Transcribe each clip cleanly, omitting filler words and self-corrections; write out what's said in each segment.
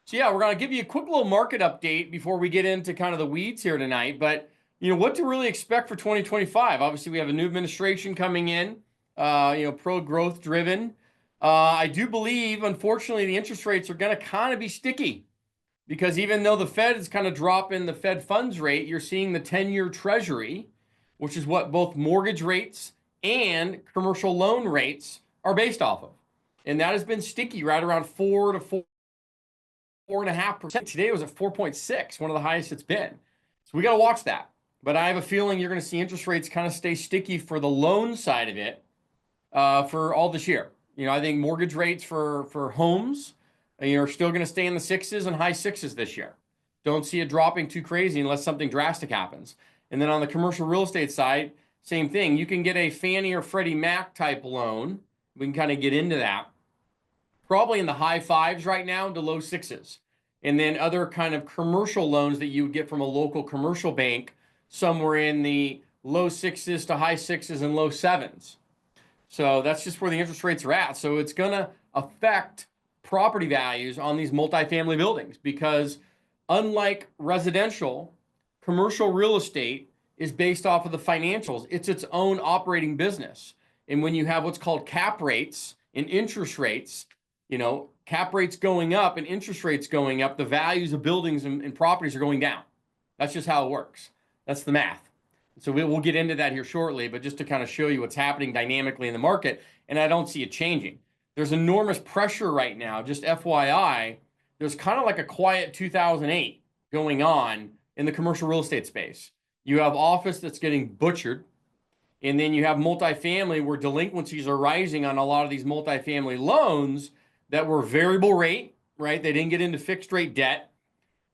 So yeah, we're going to give you a quick little market update before we get into kind of the weeds here tonight. But what to really expect for 2025? Obviously, we have a new administration coming in. Pro-growth driven. I do believe, unfortunately, the interest rates are going to kind of be sticky because even though the Fed is kind of dropping the Fed funds rate, you're seeing the 10-year Treasury, which is what both mortgage rates and commercial loan rates are based off of, and that has been sticky right around 4.5%. Today it was at 4.6, one of the highest it's been. So we got to watch that. But I have a feeling you're going to see interest rates kind of stay sticky for the loan side of it for all this year. I think mortgage rates for homes are still going to stay in the sixes and high sixes this year. Don't see it dropping too crazy unless something drastic happens. And then on the commercial real estate side, same thing. You can get a Fannie or Freddie Mac type loan. We can kind of get into that. Probably in the high fives right now to low sixes. And then other kind of commercial loans that you would get from a local commercial bank, somewhere in the low sixes to high sixes and low sevens. So that's just where the interest rates are at. So it's going to affect property values on these multifamily buildings because unlike residential, commercial real estate is based off of the financials. It's its own operating business. And when you have what's called cap rates and interest rates, cap rates going up and interest rates going up, the values of buildings and properties are going down. That's just how it works. That's the math. So we'll get into that here shortly, but just to kind of show you what's happening dynamically in the market, and I don't see it changing. There's enormous pressure right now. Just FYI, there's kind of like a quiet 2008 going on in the commercial real estate space. You have office that's getting butchered, and then you have multifamily where delinquencies are rising on a lot of these multifamily loans that were variable rate, right? They didn't get into fixed rate debt,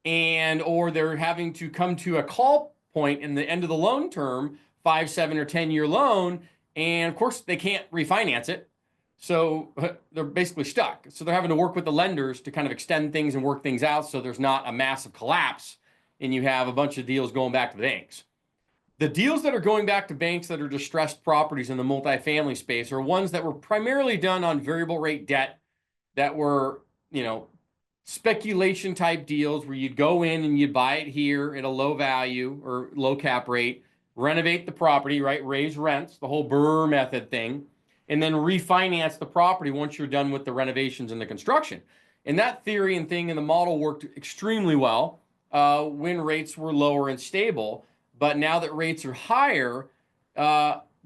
or they're having to come to a call point in the end of the loan term, 5, 7, or 10-year loan, and of course they can't refinance it. So they're basically stuck. So they're having to work with the lenders to kind of extend things and work things out so there's not a massive collapse and you have a bunch of deals going back to the banks. The deals that are going back to banks that are distressed properties in the multifamily space are ones that were primarily done on variable rate debt that were, speculation type deals where you'd go in and you'd buy it here at a low value or low cap rate, renovate the property, right? Raise rents, the whole BRRRR method thing, and then refinance the property once you're done with the renovations and the construction. And that theory and thing in the model worked extremely well when rates were lower and stable. But now that rates are higher,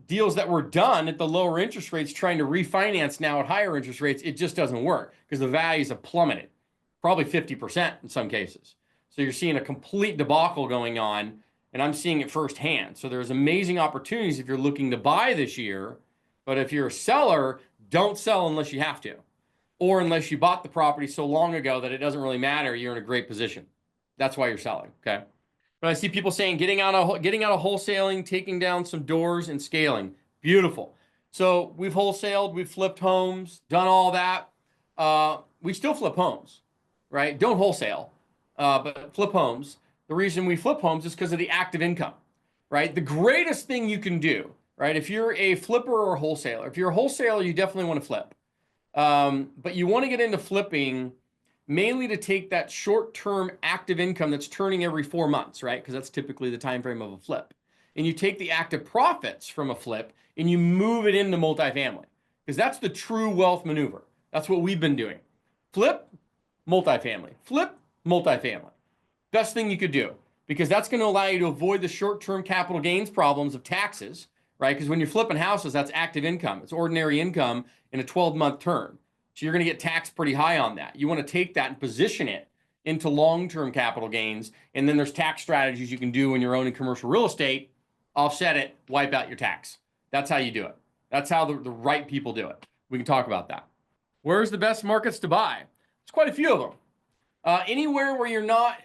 deals that were done at the lower interest rates trying to refinance now at higher interest rates, it just doesn't work because the values have plummeted, probably 50% in some cases. So you're seeing a complete debacle going on, and I'm seeing it firsthand. So there's amazing opportunities if you're looking to buy this year, but if you're a seller, don't sell unless you have to, or unless you bought the property so long ago that it doesn't really matter, you're in a great position. That's why you're selling, okay? But I see people saying getting out of wholesaling, taking down some doors and scaling. Beautiful. So we've wholesaled, we've flipped homes, done all that. We still flip homes, right? Don't wholesale, but flip homes. The reason we flip homes is because of the active income, right? The greatest thing you can do, right? If you're a flipper or a wholesaler, if you're a wholesaler, you definitely want to flip. But you want to get into flipping mainly to take that short-term active income that's turning every 4 months, right? Because that's typically the time frame of a flip. And you take the active profits from a flip and you move it into multifamily because that's the true wealth maneuver. That's what we've been doing. Flip, multifamily. Flip, multifamily. Best thing you could do because that's going to allow you to avoid the short-term capital gains problems of taxes, right? Because when you're flipping houses, that's active income. It's ordinary income in a 12-month term. So you're going to get taxed pretty high on that. You want to take that and position it into long-term capital gains. And then there's tax strategies you can do when you're owning commercial real estate, offset it, wipe out your tax. That's how you do it. That's how the right people do it. We can talk about that. Where's the best markets to buy? There's quite a few of them. Anywhere where you're not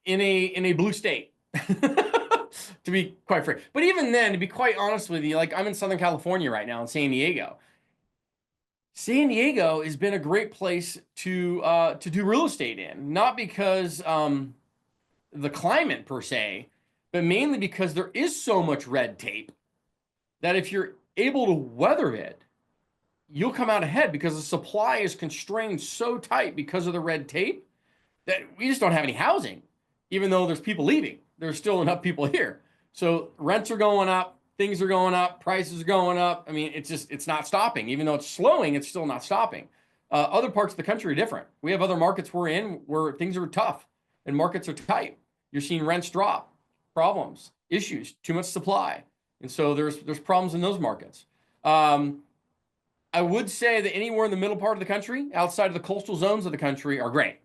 in a blue state, to be quite frank. But even then, to be quite honest with you, like I'm in Southern California right now in San Diego. San Diego has been a great place to do real estate in, not because the climate per se, but mainly because there is so much red tape that if you're able to weather it, you'll come out ahead because the supply is constrained so tight because of the red tape that we just don't have any housing, even though there's people leaving. There's still enough people here. So rents are going up, things are going up, prices are going up. I mean, it's not stopping. Even though it's slowing, it's still not stopping. Other parts of the country are different. We have other markets we're in where things are tough and markets are tight. You're seeing rents drop, problems, issues, too much supply. And so there's problems in those markets. I would say that anywhere in the middle part of the country, outside of the coastal zones of the country, are great,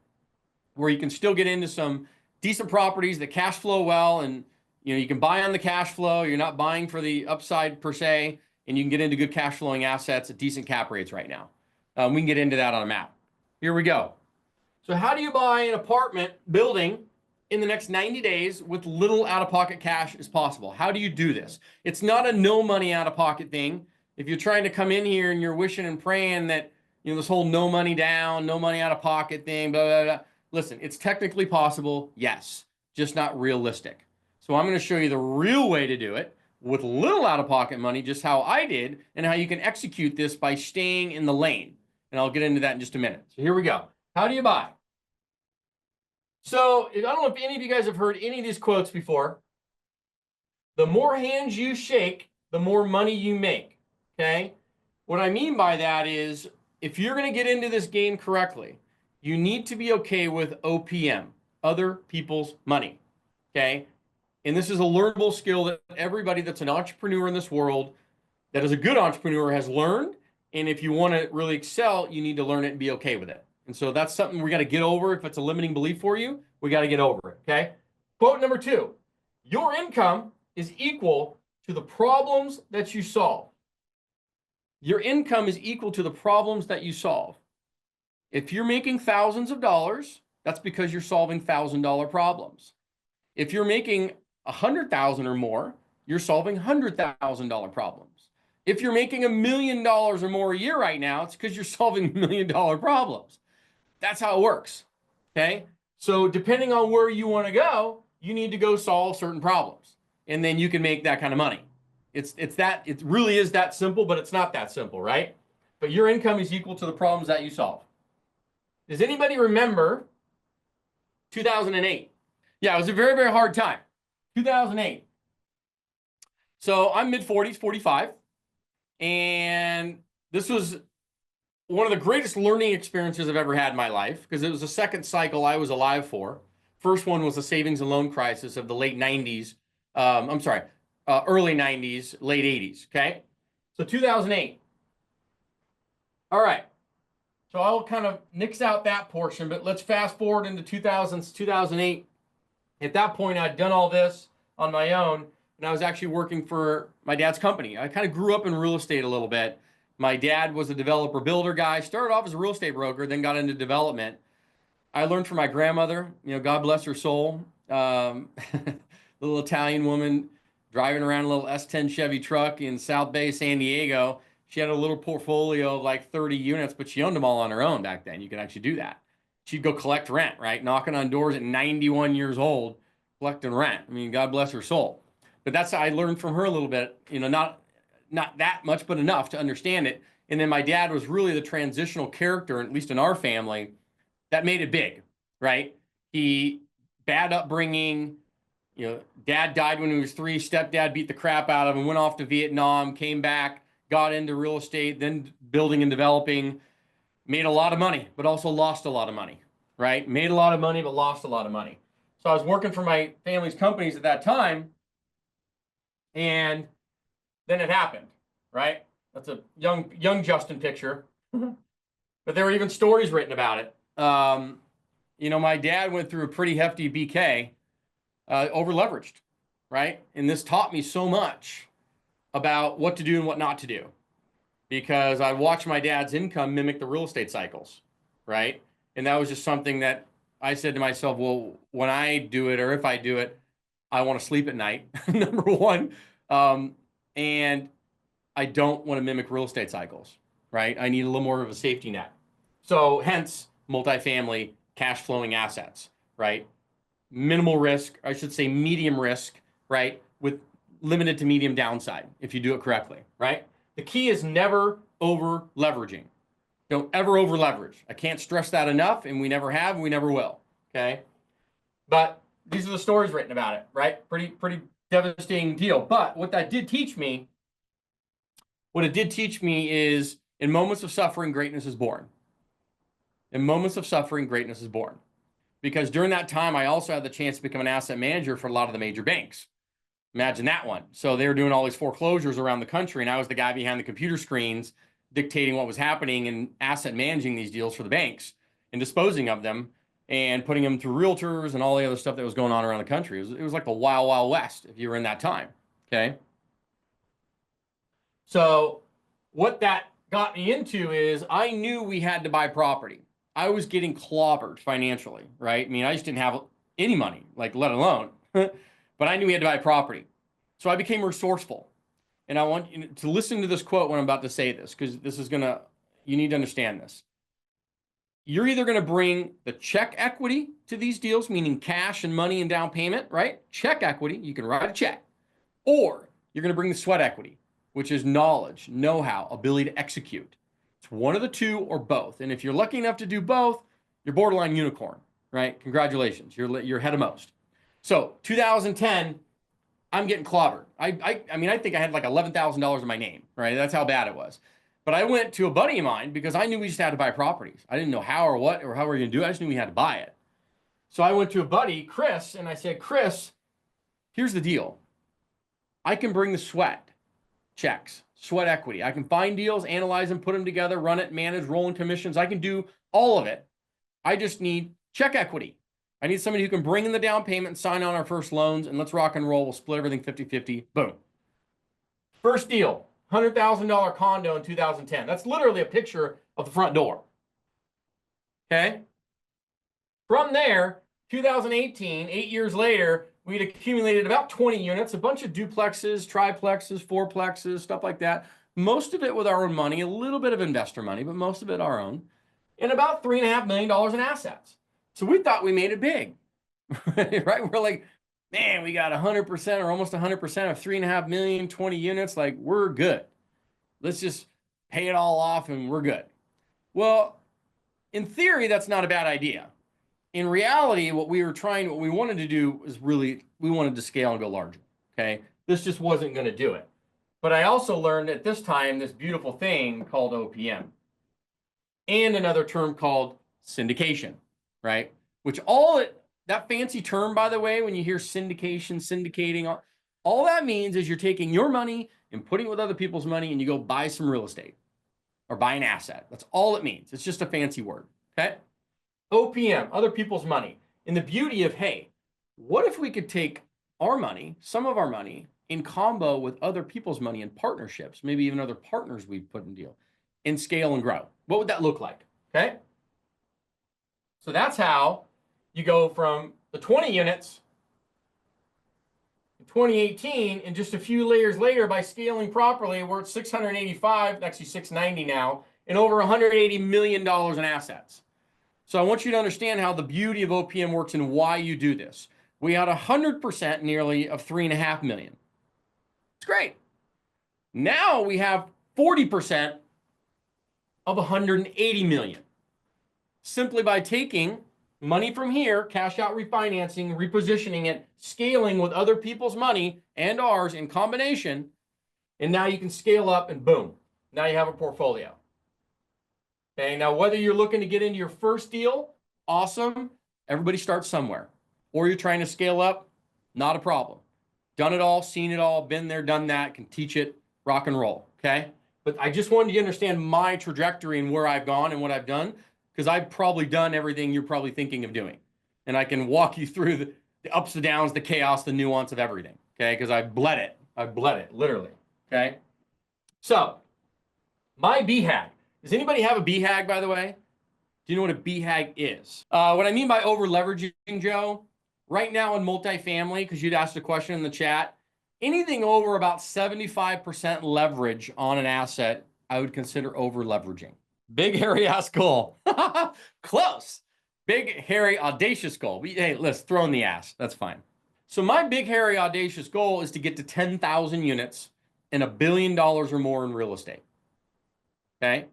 where you can still get into some decent properties that cash flow well, and you can buy on the cash flow. You're not buying for the upside per se, and you can get into good cash flowing assets at decent cap rates right now. We can get into that on a map. Here we go. So how do you buy an apartment building in the next 90 days with little out-of-pocket cash as possible? How do you do this? It's not a no money out-of-pocket thing. If you're trying to come in here and you're wishing and praying that, this whole no money down, no money out of pocket thing, blah, blah, blah. Listen, it's technically possible, yes, just not realistic. So I'm going to show you the real way to do it with little out of pocket money, just how I did, and how you can execute this by staying in the lane. And I'll get into that in just a minute. So here we go. How do you buy? So I don't know if any of you guys have heard any of these quotes before. The more hands you shake, the more money you make. Okay, what I mean by that is if you're going to get into this game correctly, you need to be okay with OPM, other people's money. Okay, and this is a learnable skill that everybody that's an entrepreneur in this world, that is a good entrepreneur, has learned. And if you want to really excel, you need to learn it and be okay with it. And so that's something we got to get over. If it's a limiting belief for you, we got to get over it. Okay, quote number 2, your income is equal to the problems that you solve. Your income is equal to the problems that you solve. If you're making thousands of dollars, that's because you're solving $1,000 problems. If you're making 100,000 or more, you're solving $100,000 problems. If you're making $1 million or more a year right now, it's because you're solving $1 million problems. That's how it works. Okay. So depending on where you want to go, you need to go solve certain problems, and then you can make that kind of money. It really is that simple, but it's not that simple, right? But your income is equal to the problems that you solve. Does anybody remember 2008? Yeah, it was a very, very hard time. 2008. So I'm mid-40s, 45. And this was one of the greatest learning experiences I've ever had in my life, because it was the second cycle I was alive for. First one was the savings and loan crisis of the late 90s. Early 90s, late 80s, okay? So 2008. All right. So I'll kind of nix out that portion, but let's fast forward into 2008. At that point, I'd done all this on my own, and I was actually working for my dad's company. I kind of grew up in real estate a little bit. My dad was a developer builder guy, started off as a real estate broker, then got into development. I learned from my grandmother, God bless her soul, little Italian woman, driving around a little S10 Chevy truck in South Bay, San Diego. She had a little portfolio of like 30 units, but she owned them all on her own back then. You could actually do that. She'd go collect rent, right? Knocking on doors at 91 years old, collecting rent. I mean, God bless her soul. But that's how I learned from her a little bit, not that much, but enough to understand it. And then my dad was really the transitional character, at least in our family, that made it big, right? Bad upbringing. Dad died when he was 3. Stepdad beat the crap out of him, went off to Vietnam, came back, got into real estate, then building and developing, made a lot of money, but also lost a lot of money, right? Made a lot of money, but lost a lot of money. So I was working for my family's companies at that time, and then it happened, right? That's a young Justin picture. But there were even stories written about it. My dad went through a pretty hefty BK, over leveraged, right? And this taught me so much about what to do and what not to do, because I watched my dad's income mimic the real estate cycles, right? And that was just something that I said to myself, well, when I do it, or if I do it, I want to sleep at night, number one. And I don't want to mimic real estate cycles, right? I need a little more of a safety net. So hence multifamily cash flowing assets, right? Minimal risk, I should say medium risk, right? With limited to medium downside if you do it correctly, right? The key is never over leveraging. Don't ever over leverage. I can't stress that enough, and we never have, and we never will. Okay. But these are the stories written about it, right? Pretty devastating deal. But what it did teach me is in moments of suffering, greatness is born. In moments of suffering, greatness is born. Because during that time, I also had the chance to become an asset manager for a lot of the major banks. Imagine that one. So they were doing all these foreclosures around the country, and I was the guy behind the computer screens dictating what was happening and asset managing these deals for the banks and disposing of them and putting them through realtors and all the other stuff that was going on around the country. It was like the wild, wild west if you were in that time, okay? So what that got me into is I knew we had to buy property. I was getting clobbered financially, right? I mean, I just didn't have any money, like let alone, but I knew we had to buy property. So I became resourceful. And I want you to listen to this quote when I'm about to say this, because this is you need to understand this. You're either going to bring the check equity to these deals, meaning cash and money and down payment, right? Check equity, you can write a check. Or you're going to bring the sweat equity, which is knowledge, know-how, ability to execute. It's one of the two or both. And if you're lucky enough to do both, you're borderline unicorn, right? Congratulations, you're ahead of most. So 2010, I'm getting clobbered. I mean, I think I had like $11,000 in my name, right? That's how bad it was. But I went to a buddy of mine because I knew we just had to buy properties. I didn't know how or what or how we were going to do it. I just knew we had to buy it. So I went to a buddy, Chris, and I said, Chris, here's the deal. I can bring the sweat checks, sweat equity. I can find deals, analyze them, put them together, run it, manage, rolling commissions. I can do all of it. I just need check equity. I need somebody who can bring in the down payment and sign on our first loans, and let's rock and roll. We'll split everything 50-50. Boom. First deal, $100,000 condo in 2010. That's literally a picture of the front door. Okay? From there, 2018, 8 years later, we'd accumulated about 20 units, a bunch of duplexes, triplexes, fourplexes, stuff like that. Most of it with our own money, a little bit of investor money, but most of it our own, and about $3.5 million in assets. So we thought we made it big, right? We're like, man, we got 100% or almost 100% of 3.5 million, 20 units. Like, we're good. Let's just pay it all off and we're good. Well, in theory, that's not a bad idea. In reality, what we wanted to do is we wanted to scale and go larger, okay? This just wasn't going to do it. But I also learned at this time this beautiful thing called OPM and another term called syndication, right? Which that fancy term, by the way, when you hear syndication, syndicating, all that means is you're taking your money and putting it with other people's money and you go buy some real estate or buy an asset. That's all it means. It's just a fancy word, okay? OPM, other people's money. And the beauty of, hey, what if we could take our money, some of our money, in combo with other people's money in partnerships, maybe even other partners we've put in deal, and scale and grow? What would that look like, okay? So that's how you go from the 20 units in 2018, and just a few layers later, by scaling properly, we're at 685, actually 690 now, and over $180 million in assets. So I want you to understand how the beauty of OPM works and why you do this. We had 100% nearly of 3.5 million. It's great. Now we have 40% of 180 million. Simply by taking money from here, cash out refinancing, repositioning it, scaling with other people's money and ours in combination, and now you can scale up and boom, now you have a portfolio. Okay, now whether you're looking to get into your first deal, awesome. Everybody starts somewhere. Or you're trying to scale up, not a problem. Done it all, seen it all, been there, done that, can teach it, rock and roll, okay? But I just wanted you to understand my trajectory and where I've gone and what I've done, because I've probably done everything you're probably thinking of doing. And I can walk you through the ups, the downs, the chaos, the nuance of everything, okay? Because I've bled it. I've bled it, literally, okay? So, my BHAG. Does anybody have a BHAG, by the way? Do you know what a BHAG is? What I mean by over leveraging, Joe, right now in multifamily, because you'd asked a question in the chat, anything over about 75% leverage on an asset, I would consider over leveraging. Big, hairy ass goal. Close. Big, hairy, audacious goal. Hey, let's throw in the ass. That's fine. So my big, hairy, audacious goal is to get to 10,000 units and $1 billion or more in real estate. Okay?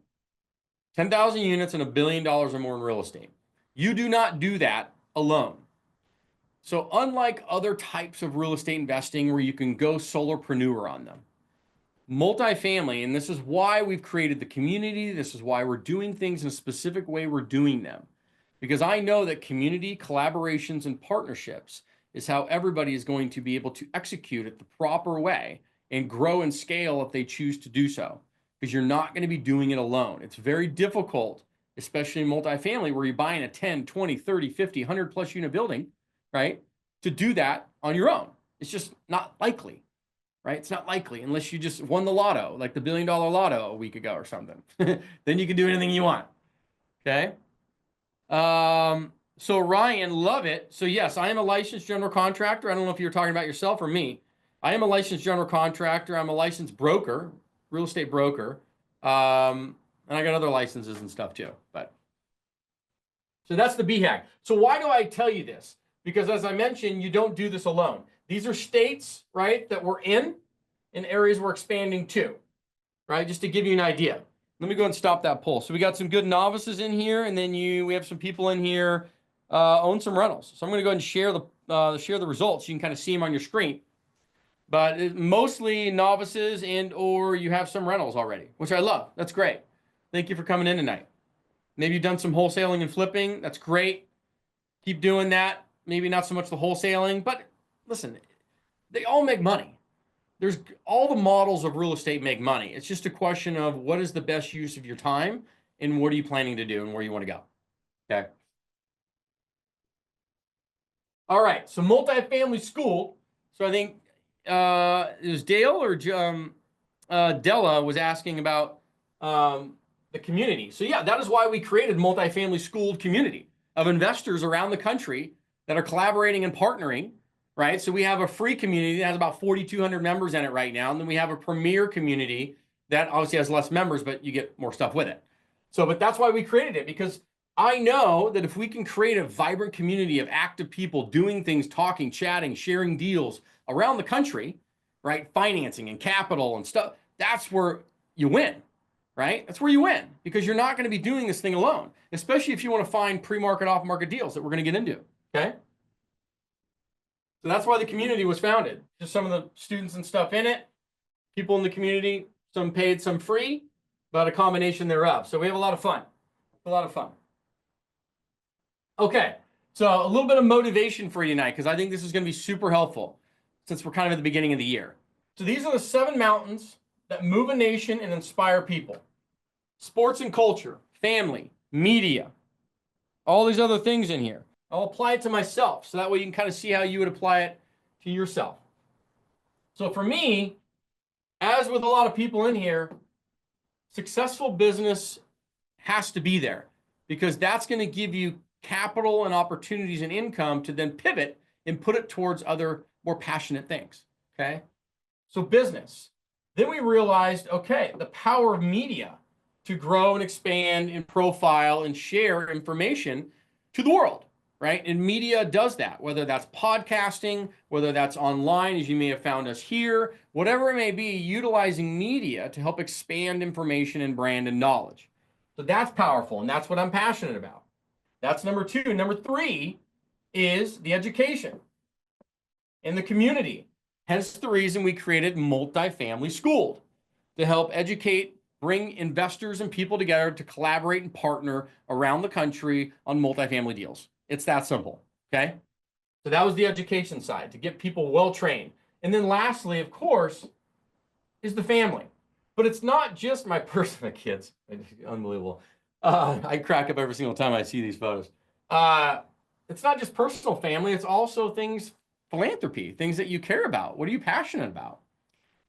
10,000 units and $1 billion or more in real estate. You do not do that alone. So unlike other types of real estate investing where you can go solopreneur on them, multifamily, and this is why we've created the community, this is why we're doing things in a specific way we're doing them. Because I know that community collaborations and partnerships is how everybody is going to be able to execute it the proper way and grow and scale if they choose to do so. Because you're not going to be doing it alone. It's very difficult, especially in multifamily, where you're buying a 10, 20, 30, 50, 100 plus unit building, right? To do that on your own. It's just not likely, right? It's not likely unless you just won the lotto, like the $1 billion lotto a week ago or something. Then you can do anything you want, okay? So Ryan, love it. So yes, I am a licensed general contractor. I don't know if you're talking about yourself or me. I am a licensed general contractor. I'm a licensed broker, real estate broker. And I got other licenses and stuff too, but. So that's the BHAG. So why do I tell you this? Because as I mentioned, you don't do this alone. These are states, right, that we're in and areas we're expanding to, right? Just to give you an idea. Let me go and stop that poll. So we got some good novices in here, and then we have some people in here own some rentals. So I'm going to go ahead and share the results. You can kind of see them on your screen. But mostly novices or you have some rentals already, which I love. That's great. Thank you for coming in tonight. Maybe you've done some wholesaling and flipping. That's great. Keep doing that. Maybe not so much the wholesaling, but listen, they all make money. There's all the models of real estate make money. It's just a question of what is the best use of your time and what are you planning to do and where you want to go. Okay. All right. So multifamily school. So I think it was Dale or Della was asking about the community. So yeah, that is why we created multifamily schooled community of investors around the country that are collaborating and partnering, right? So we have a free community that has about 4,200 members in it right now. And then we have a premier community that obviously has less members, but you get more stuff with it. So, but that's why we created it, because I know that if we can create a vibrant community of active people doing things, talking, chatting, sharing deals around the country, right? Financing and capital and stuff, that's where you win, right? That's where you win, because you're not going to be doing this thing alone, especially if you want to find pre-market, off-market deals that we're going to get into, okay? So that's why the community was founded. Just some of the students and stuff in it, people in the community, some paid, some free, but a combination thereof. So we have a lot of fun, Okay, so a little bit of motivation for you tonight, because I think this is going to be super helpful since we're kind of at the beginning of the year. So these are the 7 mountains that move a nation and inspire people. Sports and culture, family, media, all these other things in here. I'll apply it to myself, so that way you can kind of see how you would apply it to yourself. So for me, as with a lot of people in here, successful business has to be there, because that's going to give you capital and opportunities and income to then pivot and put it towards other more passionate things, okay? So business. Then we realized, okay, the power of media to grow and expand and profile and share information to the world, right? And media does that, whether that's podcasting, whether that's online, as you may have found us here, whatever it may be, utilizing media to help expand information and brand and knowledge. So that's powerful, and that's what I'm passionate about. That's number 2. Number 3 is the education and the community. Hence the reason we created Multifamily Schooled, to help educate, bring investors and people together to collaborate and partner around the country on multifamily deals. It's that simple, okay? So that was the education side, to get people well-trained. And then lastly, of course, is the family. But it's not just my personal kids. Unbelievable. I crack up every single time I see these photos. It's not just personal family. It's also things, philanthropy, things that you care about. What are you passionate about?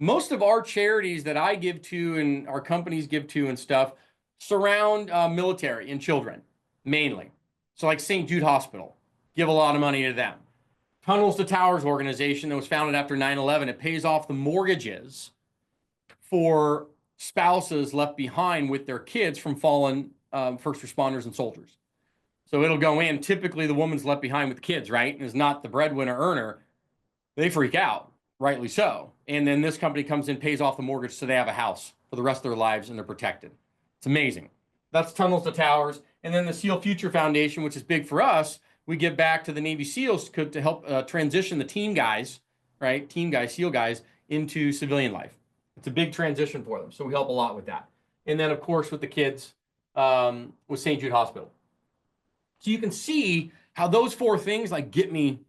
Most of our charities that I give to and our companies give to and stuff surround military and children, mainly. So like St. Jude Hospital, give a lot of money to them. Tunnels to Towers organization that was founded after 9/11. It pays off the mortgages for spouses left behind with their kids from fallen first responders and soldiers. So it'll go in. Typically, the woman's left behind with kids, right? And is not the breadwinner earner. They freak out, rightly so. And then this company comes in, pays off the mortgage, so they have a house for the rest of their lives and they're protected. It's amazing. That's Tunnels to Towers. And then the Seal Future Foundation, which is big for us, we give back to the Navy SEALs to help transition the team guys, right? Team guys, SEAL guys into civilian life. It's a big transition for them. So we help a lot with that. And then, of course, with the kids with St. Jude Hospital. So you can see how those four things like get me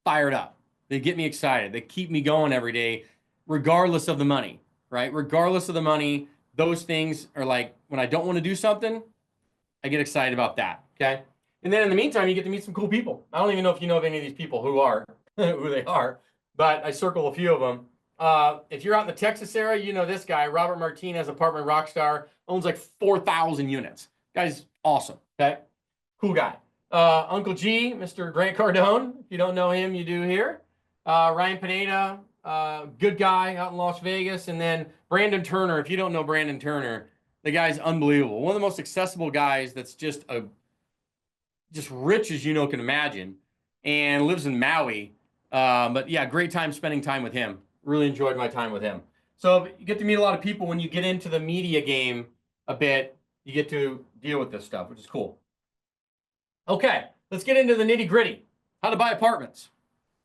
fired up. They get me excited. They keep me going every day, regardless of the money, right? Regardless of the money, those things are like when I don't want to do something, I get excited about that, okay? And then in the meantime, you get to meet some cool people. I don't even know if you know of any of these people who they are, but I circle a few of them. If you're out in the Texas area, you know this guy, Robert Martinez, apartment rockstar, owns like 4,000 units. Guy's awesome, okay? Cool guy. Uncle G, Mr. Grant Cardone. If you don't know him, you do here. Ryan Pineda, good guy out in Las Vegas. And then Brandon Turner. If you don't know Brandon Turner, the guy's unbelievable. One of the most accessible guys that's just rich as you know can imagine, and lives in Maui. But yeah, great time spending time with him. Really enjoyed my time with him. So you get to meet a lot of people when you get into the media game a bit. You get to deal with this stuff, which is cool. Okay, let's get into the nitty gritty. How to buy apartments.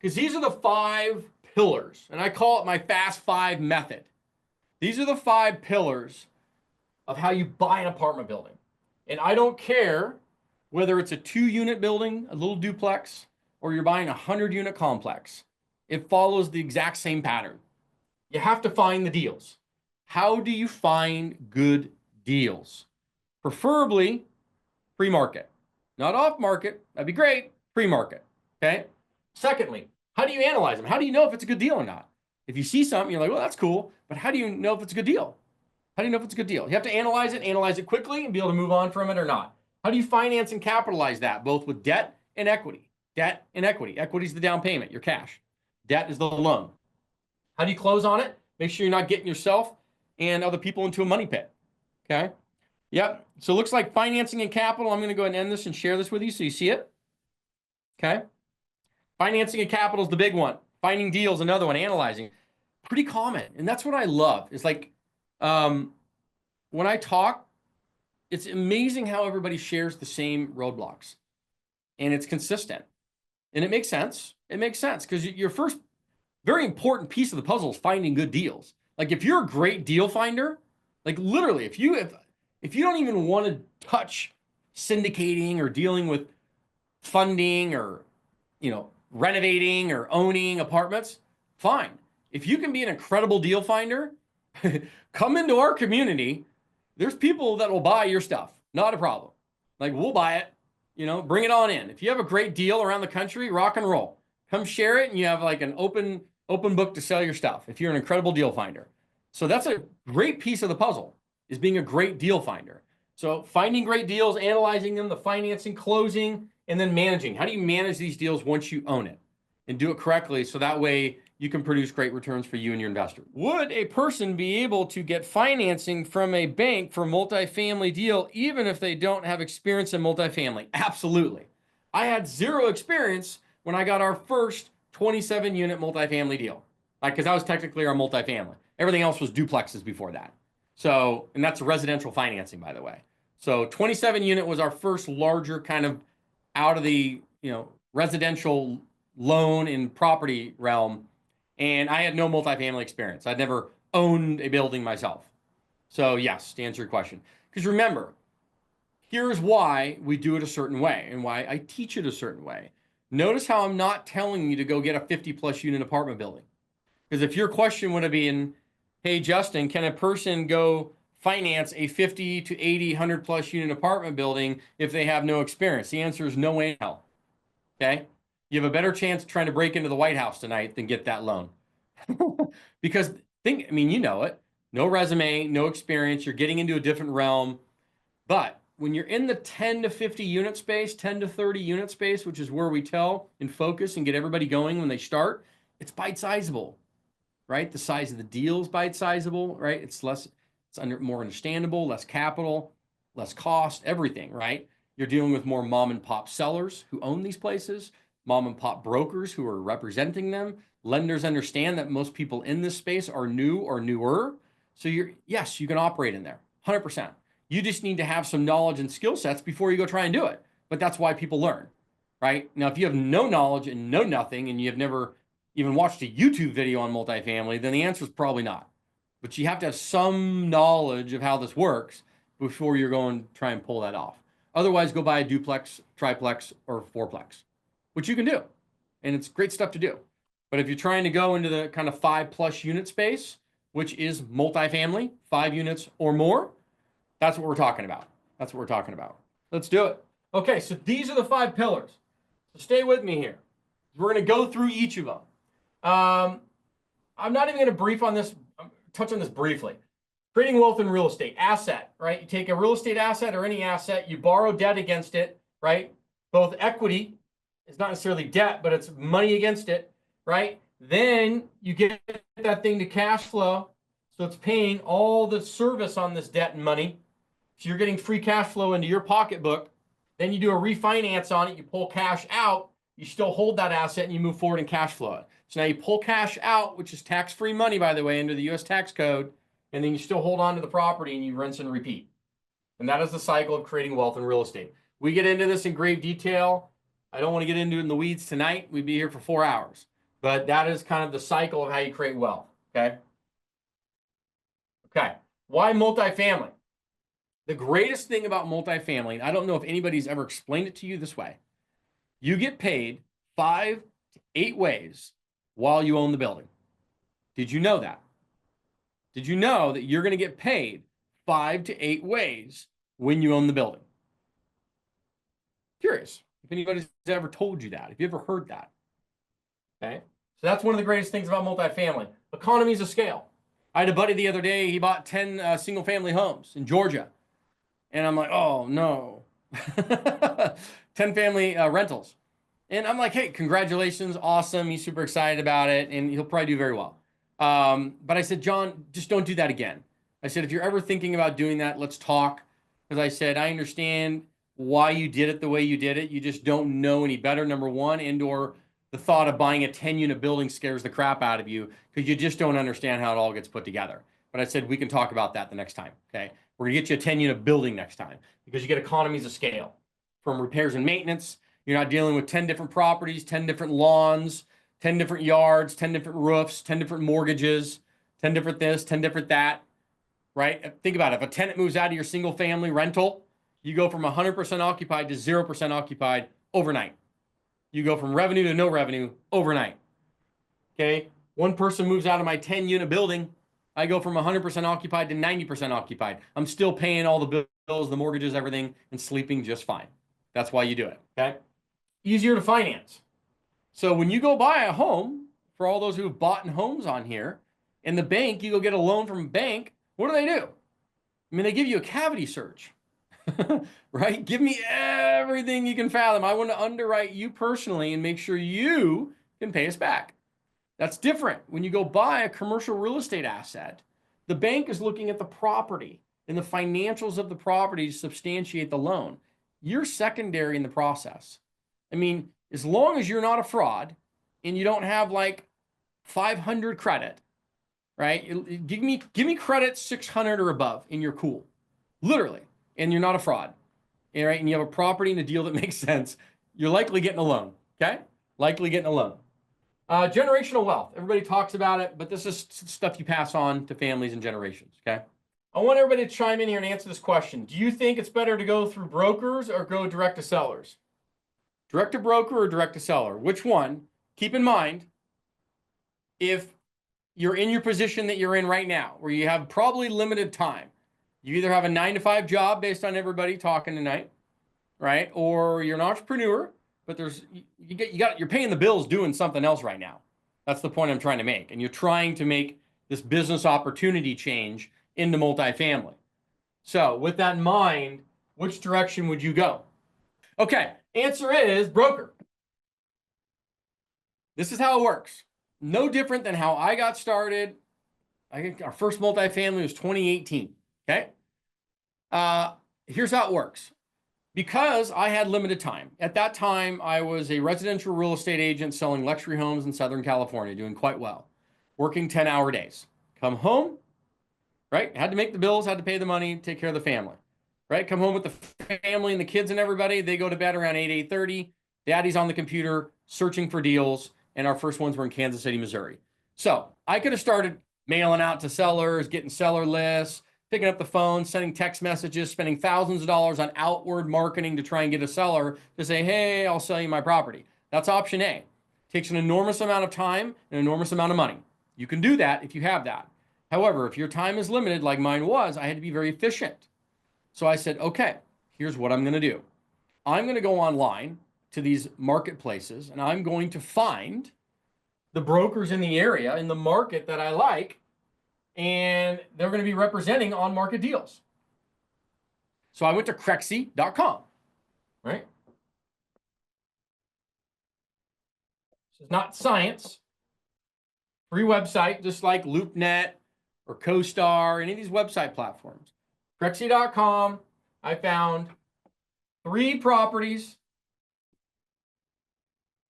Because these are the 5 pillars, and I call it my Fast 5 method. These are the 5 pillars of how you buy an apartment building. And I don't care whether it's a 2-unit building, a little duplex, or you're buying a 100-unit complex. It follows the exact same pattern. You have to find the deals. How do you find good deals? Preferably pre-market. Not off-market. That'd be great. Pre-market. Okay? Secondly, how do you analyze them? How do you know if it's a good deal or not? If you see something, you're like, well, that's cool. But how do you know if it's a good deal? How do you know if it's a good deal? You have to analyze it quickly and be able to move on from it or not. How do you finance and capitalize that, both with debt and equity? Debt and equity. Equity is the down payment, your cash. Debt is the loan. How do you close on it? Make sure you're not getting yourself and other people into a money pit. Okay? Yep. So it looks like financing and capital. I'm going to go ahead and end this and share this with you so you see it. Okay? Financing and capital is the big one. Finding deals, another one. Analyzing. Pretty common. And that's what I love. It's like when I talk, it's amazing how everybody shares the same roadblocks. And it's consistent. And it makes sense. It makes sense because your first very important piece of the puzzle is finding good deals. Like if you're a great deal finder, like literally, if you don't even want to touch syndicating or dealing with funding or, renovating or owning apartments, fine. If you can be an incredible deal finder, come into our community. There's people that will buy your stuff. Not a problem. Like we'll buy it, bring it on in. If you have a great deal around the country, rock and roll. Come share it and you have like an open book to sell your stuff if you're an incredible deal finder. So that's a great piece of the puzzle, is being a great deal finder. So finding great deals, analyzing them, the financing, closing, and then managing. How do you manage these deals once you own it and do it correctly so that way you can produce great returns for you and your investor? Would a person be able to get financing from a bank for multifamily deal even if they don't have experience in multifamily? Absolutely. I had 0 experience when I got our first 27-unit multifamily deal. Because that was technically our multifamily. Everything else was duplexes before that. So, and that's residential financing, by the way. So 27-unit was our first larger kind of out of the, residential loan and property realm. And I had no multifamily experience. I'd never owned a building myself. So yes, to answer your question. Because remember, here's why we do it a certain way and why I teach it a certain way. Notice how I'm not telling you to go get a 50+ unit apartment building. Because if your question would have been, hey, Justin, can a person go finance a 50 to 80, 100+ unit apartment building if they have no experience? The answer is no way in hell. Okay? You have a better chance of trying to break into the White House tonight than get that loan. Because you know it. No resume, no experience. You're getting into a different realm. But when you're in the 10 to 50 unit space, 10 to 30 unit space, which is where we tell and focus and get everybody going when they start, it's bite-sizable, right? The size of the deal is bite-sizable, right? It's more understandable, less capital, less cost, everything, right? You're dealing with more mom and pop sellers who own these places, mom and pop brokers who are representing them. Lenders understand that most people in this space are new or newer. So yes, you can operate in there 100%. You just need to have some knowledge and skill sets before you go try and do it. But that's why people learn, right? Now, if you have no knowledge and know nothing, and you have never even watched a YouTube video on multifamily, then the answer is probably not. But you have to have some knowledge of how this works before you're going to try and pull that off. Otherwise, go buy a duplex, triplex, or fourplex, which you can do. And it's great stuff to do. But if you're trying to go into the kind of 5+ unit space, which is multifamily, 5 units or more, that's what we're talking about. That's what we're talking about. Let's do it. Okay, so these are the 5 pillars. So stay with me here. We're going to go through each of them. I'm not even going to brief on this, touch on this briefly. Creating wealth in real estate, asset, right? You take a real estate asset or any asset, you borrow debt against it, right? Both equity, it's not necessarily debt, but it's money against it, right? Then you get that thing to cash flow. So it's paying all the service on this debt and money. So you're getting free cash flow into your pocketbook. Then you do a refinance on it. You pull cash out. You still hold that asset and you move forward and cash flow it. So now you pull cash out, which is tax-free money, by the way, under the U.S. tax code. And then you still hold on to the property and you rinse and repeat. And that is the cycle of creating wealth in real estate. We get into this in great detail. I don't want to get into it in the weeds tonight. We'd be here for 4 hours. But that is kind of the cycle of how you create wealth, okay? Okay, why multifamily? The greatest thing about multifamily, and I don't know if anybody's ever explained it to you this way, you get paid 5 to 8 ways while you own the building. Did you know that? Did you know that you're going to get paid 5 to 8 ways when you own the building? Curious if anybody's ever told you that, if you ever heard that. Okay, so that's one of the greatest things about multifamily. Economies of scale. I had a buddy the other day, he bought 10 single family homes in Georgia. And I'm like, oh no, 10 family rentals. And I'm like, hey, congratulations, awesome. He's super excited about it and he'll probably do very well. But I said, John, just don't do that again. I said, if you're ever thinking about doing that, let's talk. Because I said, I understand why you did it the way you did it. You just don't know any better, number one, and or the thought of buying a 10-unit building scares the crap out of you because you just don't understand how it all gets put together. But I said, we can talk about that the next time, okay? We're gonna get you a 10-unit building next time because you get economies of scale from repairs and maintenance. You're not dealing with 10 different properties, 10 different lawns, 10 different yards, 10 different roofs, 10 different mortgages, 10 different this, 10 different that, right? Think about it. If a tenant moves out of your single family rental, you go from 100% occupied to 0% occupied overnight. You go from revenue to no revenue overnight, okay? One person moves out of my 10-unit building, I go from 100% occupied to 90% occupied. I'm still paying all the bills, the mortgages, everything, and sleeping just fine. That's why you do it, okay? Easier to finance. So when you go buy a home, for all those who have bought homes on here, in the bank, you go get a loan from a bank, what do? I mean, they give you a cavity search, right? Give me everything you can fathom. I want to underwrite you personally and make sure you can pay us back. That's different. When you go buy a commercial real estate asset, the bank is looking at the property and the financials of the property to substantiate the loan. You're secondary in the process. I mean, as long as you're not a fraud and you don't have like 500 credit, right? Give me credit 600 or above and you're cool, literally, and you're not a fraud, right? And you have a property and a deal that makes sense. You're likely getting a loan, okay? Likely getting a loan. Generational wealth. Everybody talks about it, but this is stuff you pass on to families and generations, okay? I want everybody to chime in here and answer this question. Do you think it's better to go through brokers or go direct to sellers? Direct to broker or direct to seller? Which one? Keep in mind, if you're in your position that you're in right now, where you have probably limited time, you either have a 9-to-5 job based on everybody talking tonight, right? Or you're an entrepreneur, but you're paying the bills doing something else right now. That's the point I'm trying to make. And you're trying to make this business opportunity change into multifamily. So with that in mind, which direction would you go? Okay, answer is broker. This is how it works. No different than how I got started. I think our first multifamily was 2018, okay? Here's how it works. Because I had limited time. At that time, I was a residential real estate agent selling luxury homes in Southern California, doing quite well, working 10-hour days. Come home, right? Had to make the bills, had to pay the money, take care of the family, right? Come home with the family and the kids and everybody. They go to bed around 8, 8:30. Daddy's on the computer searching for deals, and our first ones were in Kansas City, Missouri. So I could have started mailing out to sellers, getting seller lists, picking up the phone, sending text messages, spending thousands of dollars on outward marketing to try and get a seller to say, hey, I'll sell you my property. That's option A. Takes an enormous amount of time, an enormous amount of money. You can do that if you have that. However, if your time is limited like mine was, I had to be very efficient. So I said, okay, here's what I'm going to do. I'm going to go online to these marketplaces, and I'm going to find the brokers in the area, in the market that I like, and they're going to be representing on-market deals. So I went to Crexy.com, right? This is not science. Free website, just like LoopNet or CoStar, any of these website platforms. Crexy.com, I found 3 properties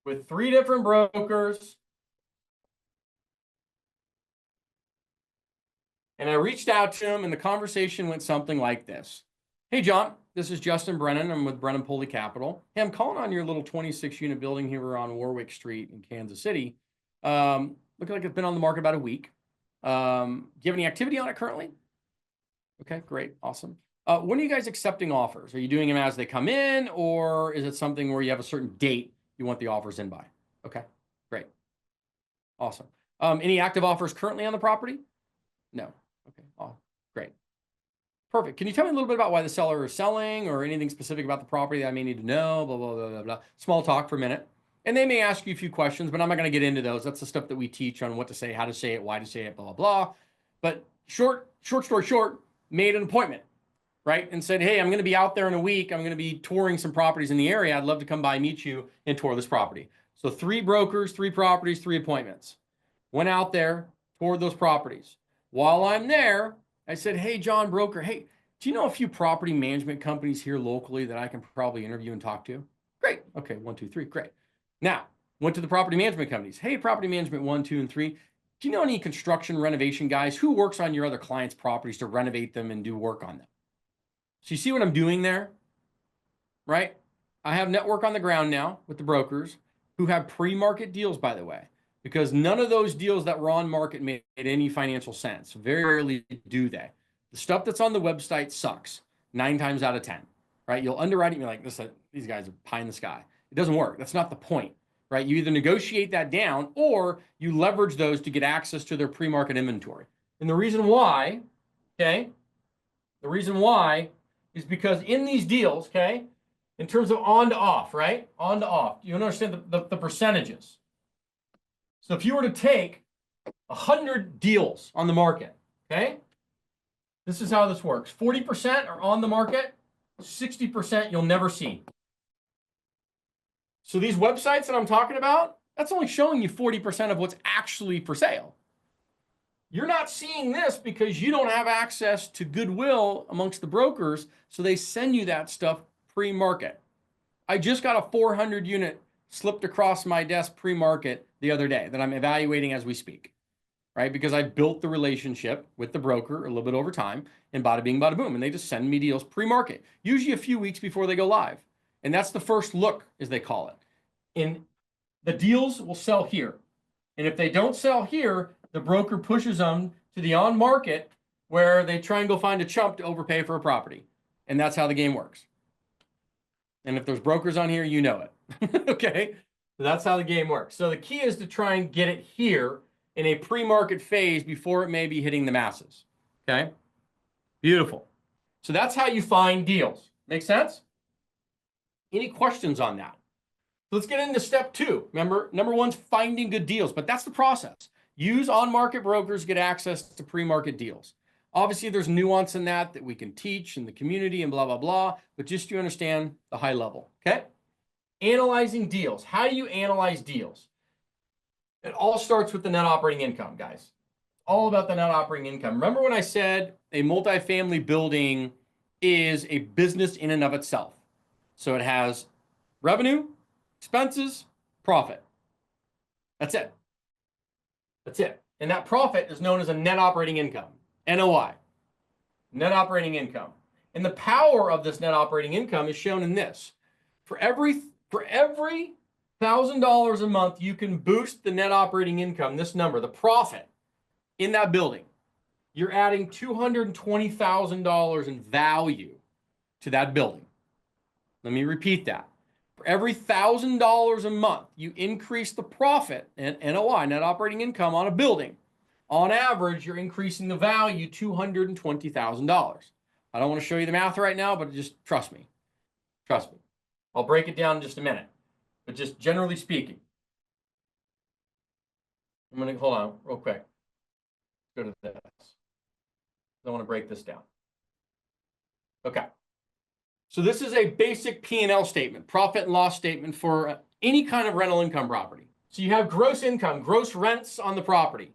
with 3 different brokers. And I reached out to him, and the conversation went something like this. Hey, John, this is Justin Brennan. I'm with Brennan Capital. Hey, I'm calling on your little 26-unit building here on Warwick Street in Kansas City. Looking like it's been on the market about a week. Do you have any activity on it currently? Okay, great. Awesome. When are you guys accepting offers? Are you doing them as they come in, or is it something where you have a certain date you want the offers in by? Okay, great. Awesome. Any active offers currently on the property? No. Okay. Oh, great. Perfect. Can you tell me a little bit about why the seller is selling, or anything specific about the property that I may need to know? Blah, blah, blah, blah, blah. Small talk for a minute. And they may ask you a few questions, but I'm not going to get into those. That's the stuff that we teach on what to say, how to say it, why to say it, blah, blah, blah. But short story short, made an appointment, right? And said, hey, I'm going to be out there in a week. I'm going to be touring some properties in the area. I'd love to come by, meet you, and tour this property. So 3 brokers, 3 properties, 3 appointments. Went out there, toured those properties. While I'm there, I said, hey, John, broker, hey, do you know a few property management companies here locally that I can probably interview and talk to? Great. Okay, 1, 2, 3, great. Now, went to the property management companies. Hey, property management 1, 2, and 3. Do you know any construction renovation guys? Who works on your other clients' properties to renovate them and do work on them? So you see what I'm doing there, right? I have network on the ground now with the brokers who have pre-market deals, by the way, because none of those deals that were on market made any financial sense. Very rarely do they. The stuff that's on the website sucks 9 times out of 10, right? You'll underwrite it and you're like, these guys are pie in the sky. It doesn't work. That's not the point, right? You either negotiate that down or you leverage those to get access to their pre-market inventory. And the reason why, okay, the reason why is because in these deals, okay, in terms of on to off, right? On to off, you understand the percentages. So if you were to take 100 deals on the market, okay, this is how this works. 40% are on the market, 60% you'll never see. So these websites that I'm talking about, that's only showing you 40% of what's actually for sale. You're not seeing this because you don't have access to goodwill amongst the brokers, so they send you that stuff pre-market. I just got a 400 unit slipped across my desk pre-market the other day that I'm evaluating as we speak, right? Because I built the relationship with the broker a little bit over time, and bada bing, bada boom. And they just send me deals pre-market, usually a few weeks before they go live. And that's the first look, as they call it. And the deals will sell here. And if they don't sell here, the broker pushes them to the on market where they try and go find a chump to overpay for a property. And that's how the game works. And if there's brokers on here, you know it. Okay? So that's how the game works. So the key is to try and get it here in a pre-market phase before it may be hitting the masses. Okay? Beautiful. So that's how you find deals. Make sense? Any questions on that? So let's get into step 2. Remember, number 1's finding good deals, but that's the process. Use on-market brokers, get access to pre-market deals. Obviously, there's nuance in that we can teach in the community and blah, blah, blah, but just to understand the high level, okay? Analyzing deals. How do you analyze deals? It all starts with the net operating income, guys. All about the net operating income. Remember when I said a multifamily building is a business in and of itself? So it has revenue, expenses, profit. That's it. That's it. And that profit is known as a net operating income, NOI, net operating income. And the power of this net operating income is shown in this. For every For every $1,000 a month, you can boost the net operating income, this number, the profit in that building. You're adding $220,000 in value to that building. Let me repeat that. For every $1,000 a month, you increase the profit and NOI, net operating income on a building. On average, you're increasing the value $220,000. I don't want to show you the math right now, but just trust me. Trust me. I'll break it down in just a minute. But just generally speaking, I'm going to hold on real quick. Go to this. I want to break this down. Okay. So this is a basic P&L statement, profit and loss statement for any kind of rental income property. So you have gross income, gross rents on the property.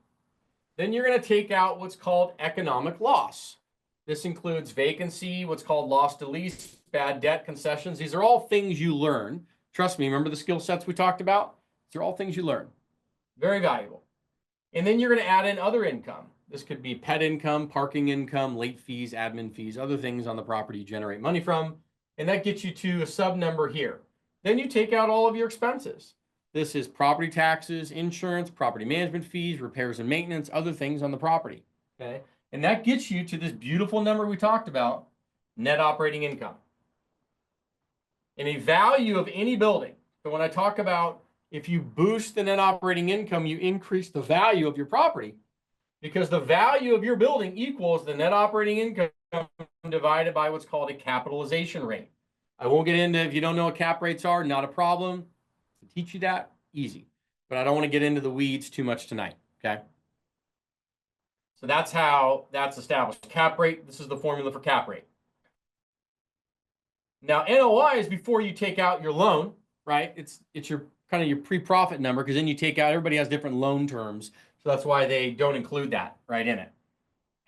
Then you're going to take out what's called economic loss. This includes vacancy, what's called loss to lease, bad debt, concessions. These are all things you learn. Trust me, remember the skill sets we talked about? These are all things you learn. Very valuable. And then you're going to add in other income. This could be pet income, parking income, late fees, admin fees, other things on the property you generate money from. And that gets you to a sub number here. Then you take out all of your expenses. This is property taxes, insurance, property management fees, repairs and maintenance, other things on the property. Okay. And that gets you to this beautiful number we talked about, net operating income. And a value of any building. So when I talk about if you boost the net operating income, you increase the value of your property because the value of your building equals the net operating income divided by what's called a capitalization rate. I won't get into, if you don't know what cap rates are, not a problem. To teach you that, easy. But I don't want to get into the weeds too much tonight, okay? So that's how that's established. Cap rate, this is the formula for cap rate. Now, NOI is before you take out your loan, right? It's your kind of your pre-profit number because then you take out, everybody has different loan terms. So that's why they don't include that right in it.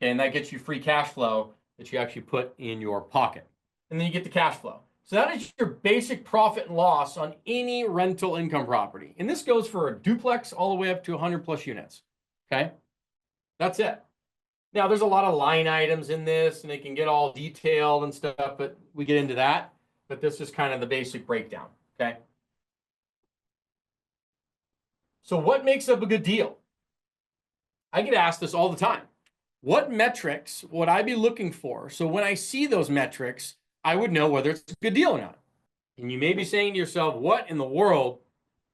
Okay, and that gets you free cash flow that you actually put in your pocket. And then you get the cash flow. So that is your basic profit and loss on any rental income property. And this goes for a duplex all the way up to 100 plus units. Okay, that's it. Now, there's a lot of line items in this, and they can get all detailed and stuff, but we get into that. But this is kind of the basic breakdown, okay? So what makes up a good deal? I get asked this all the time. What metrics would I be looking for? So when I see those metrics, I would know whether it's a good deal or not. And you may be saying to yourself, what in the world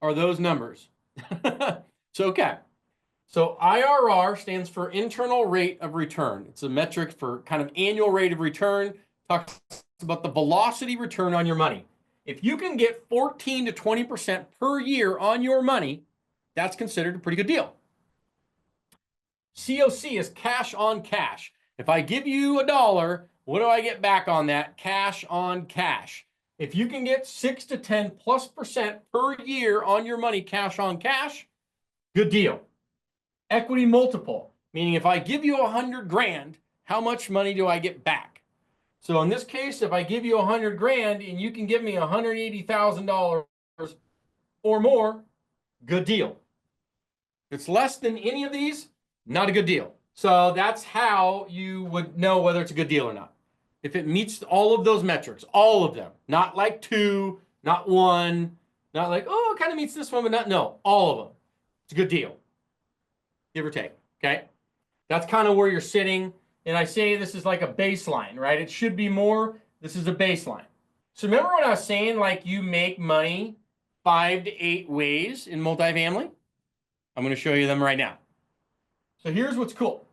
are those numbers? So, okay. So IRR stands for internal rate of return. It's a metric for kind of annual rate of return. Talks about the velocity return on your money. If you can get 14 to 20% per year on your money, that's considered a pretty good deal. COC is cash on cash. If I give you $1, what do I get back on that? Cash on cash. If you can get 6 to 10+% per year on your money, cash on cash, good deal. Equity multiple, meaning if I give you 100 grand, how much money do I get back? So in this case, if I give you 100 grand and you can give me $180,000 or more, good deal. If it's less than any of these, not a good deal. So that's how you would know whether it's a good deal or not. If it meets all of those metrics, all of them, not like 2, not 1, not like, oh, it kind of meets this one, but not, no, all of them. It's a good deal. Give or take, okay? That's kind of where you're sitting. And I say this is like a baseline, right? It should be more. This is a baseline. So remember when I was saying like you make money 5 to 8 ways in multifamily? I'm going to show you them right now. So here's what's cool.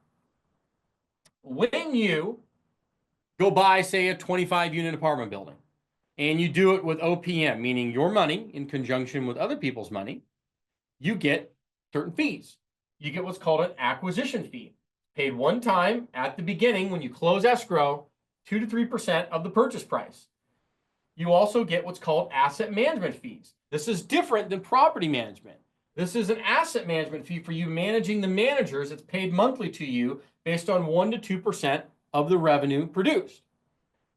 When you go buy, say, a 25-unit apartment building, and you do it with OPM, meaning your money in conjunction with other people's money, you get certain fees. You get what's called an acquisition fee, paid one time at the beginning when you close escrow, 2 to 3% of the purchase price. You also get what's called asset management fees. This is different than property management. This is an asset management fee for you managing the managers. It's paid monthly to you based on 1 to 2% of the revenue produced.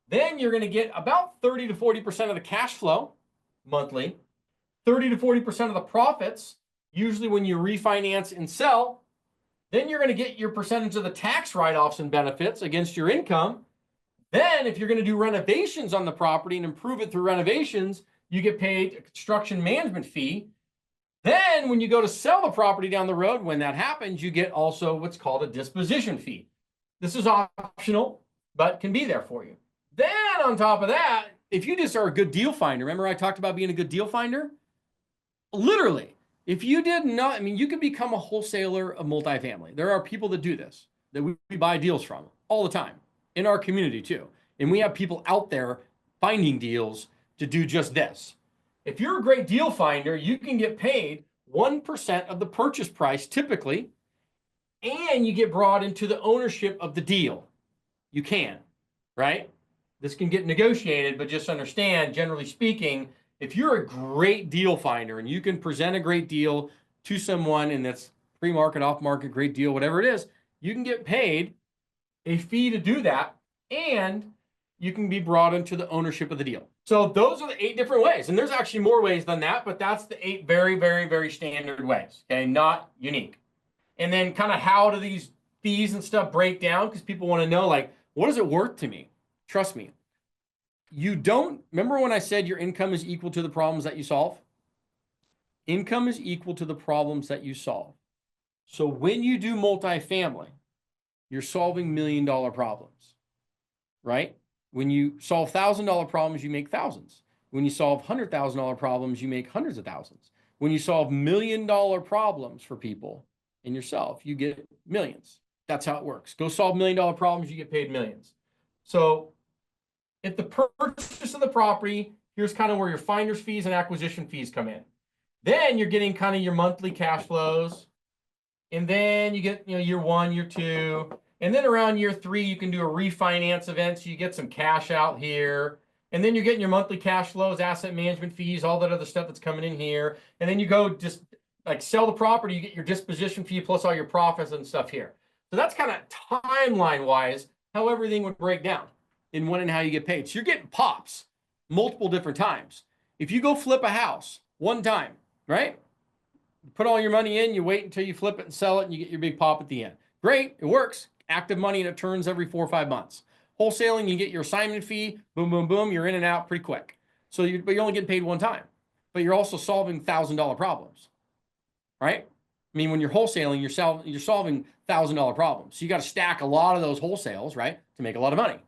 Then you're going to get about 30 to 40% of the cash flow monthly, 30 to 40% of the profits, usually when you refinance and sell. Then you're going to get your percentage of the tax write-offs and benefits against your income. Then if you're going to do renovations on the property and improve it through renovations, you get paid a construction management fee. Then when you go to sell the property down the road, when that happens, you get also what's called a disposition fee. This is optional, but can be there for you. Then on top of that, if you just are a good deal finder, remember I talked about being a good deal finder? Literally, if you did not, I mean, you can become a wholesaler of multifamily. There are people that do this, that we buy deals from all the time in our community too. And we have people out there finding deals to do just this. If you're a great deal finder, you can get paid 1% of the purchase price typically, and you get brought into the ownership of the deal. You can, right? This can get negotiated, but just understand, generally speaking, if you're a great deal finder and you can present a great deal to someone and that's pre-market, off-market, great deal, whatever it is, you can get paid a fee to do that, and you can be brought into the ownership of the deal. So those are the 8 different ways. And there's actually more ways than that, but that's the 8 very, very, very standard ways, okay? Not unique. And then kind of how do these fees and stuff break down? Because people want to know, like, what is it worth to me? Trust me. You don't, remember when I said your income is equal to the problems that you solve? Income is equal to the problems that you solve. So when you do multifamily, you're solving $1 million problems, right? When you solve $1,000 problems, you make thousands. When you solve $100,000 problems, you make hundreds of thousands. When you solve $1 million problems for people and yourself, you get millions. That's how it works. Go solve $1 million problems, you get paid millions. So at the purchase of the property, here's kind of where your finder's fees and acquisition fees come in. Then you're getting kind of your monthly cash flows. And then you get, year 1, year 2. And then around year 3, you can do a refinance event. So you get some cash out here. And then you're getting your monthly cash flows, asset management fees, all that other stuff that's coming in here. And then you go just like sell the property, you get your disposition fee plus all your profits and stuff here. So that's kind of timeline wise how everything would break down in when and how you get paid. So you're getting pops multiple different times. If you go flip a house one time, right? You put all your money in, you wait until you flip it and sell it, and you get your big pop at the end. Great, it works. Active money, and it turns every 4 or 5 months. Wholesaling, you get your assignment fee, boom, boom, boom, you're in and out pretty quick. So but you're only getting paid one time, but you're also solving $1,000 problems, right? I mean, when you're wholesaling, you're solving $1,000 problems. So you got to stack a lot of those wholesales, right, to make a lot of money.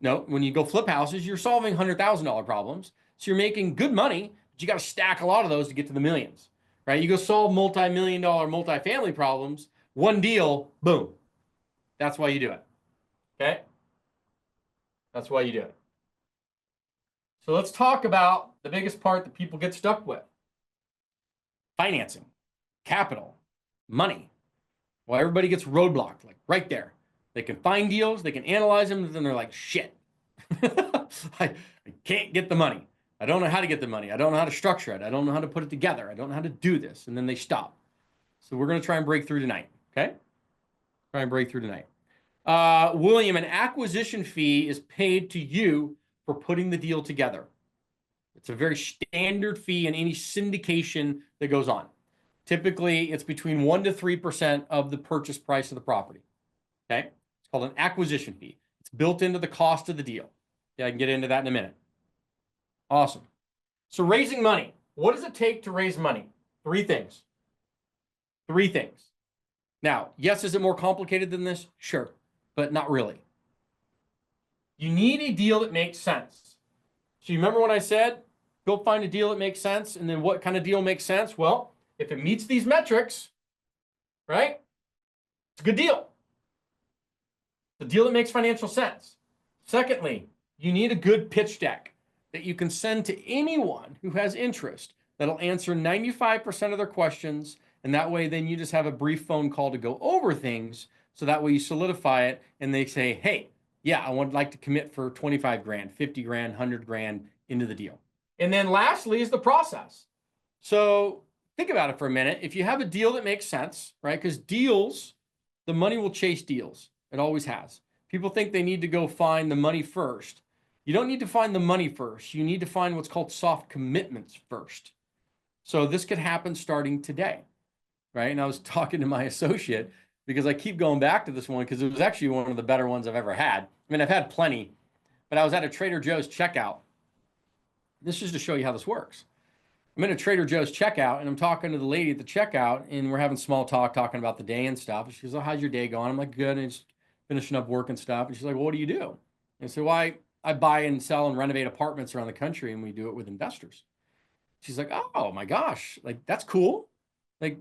No, when you go flip houses, you're solving $100,000 problems. So you're making good money, but you got to stack a lot of those to get to the millions, right? You go solve multi-million-dollar multifamily problems, one deal, boom. That's why you do it, okay? That's why you do it. So let's talk about the biggest part that people get stuck with. Financing, capital, money. Well, everybody gets roadblocked, like right there. They can find deals, they can analyze them, and then they're like, shit, I can't get the money. I don't know how to get the money. I don't know how to structure it. I don't know how to put it together. I don't know how to do this. And then they stop. So we're going to try and break through tonight, okay? Try and break through tonight. William, an acquisition fee is paid to you for putting the deal together. It's a very standard fee in any syndication that goes on. Typically, it's between 1% to 3% of the purchase price of the property, okay? It's called an acquisition fee. It's built into the cost of the deal. Yeah, I can get into that in a minute. Awesome. So raising money. What does it take to raise money? 3 things. 3 things. Now, yes, is it more complicated than this? Sure, but not really. You need a deal that makes sense. So you remember when I said, go find a deal that makes sense, and then what kind of deal makes sense? Well, if it meets these metrics, right, it's a good deal. The deal that makes financial sense. Secondly, you need a good pitch deck that you can send to anyone who has interest that'll answer 95% of their questions. And that way, then you just have a brief phone call to go over things. So that way you solidify it and they say, hey, yeah, I would like to commit for 25 grand, 50 grand, 100 grand into the deal. And then lastly is the process. So think about it for a minute. If you have a deal that makes sense, right? Because deals, the money will chase deals. It always has. People think they need to go find the money first. You don't need to find the money first. You need to find what's called soft commitments first. So this could happen starting today, right? And I was talking to my associate because I keep going back to this one because it was actually one of the better ones I've ever had. I mean, I've had plenty, but I was at a Trader Joe's checkout This is to show you how this works. I'm in a Trader Joe's checkout and I'm talking to the lady at the checkout and we're having small talk, talking about the day and stuff. And she goes, "Oh, how's your day going?" I'm like, "Good." And just finishing up work and stuff. And she's like, "Well, what do you do?" And I said, "Well, I buy and sell and renovate apartments around the country and we do it with investors." She's like, "Oh my gosh, like that's cool. Like,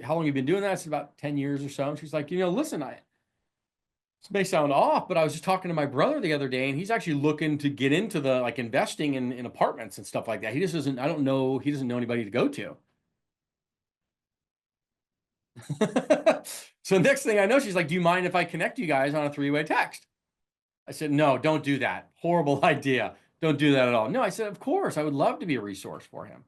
how long have you been doing that?" I said, "About 10 years or so." And she's like, "Listen, this may sound off, but I was just talking to my brother the other day and he's actually looking to get into the like investing in apartments and stuff like that. He just doesn't, I don't know, he doesn't know anybody to go to." So next thing I know, she's like, "Do you mind if I connect you guys on a three-way text?" I said, "No, don't do that. Horrible idea. Don't do that at all." "No," I said, "Of course, I would love to be a resource for him."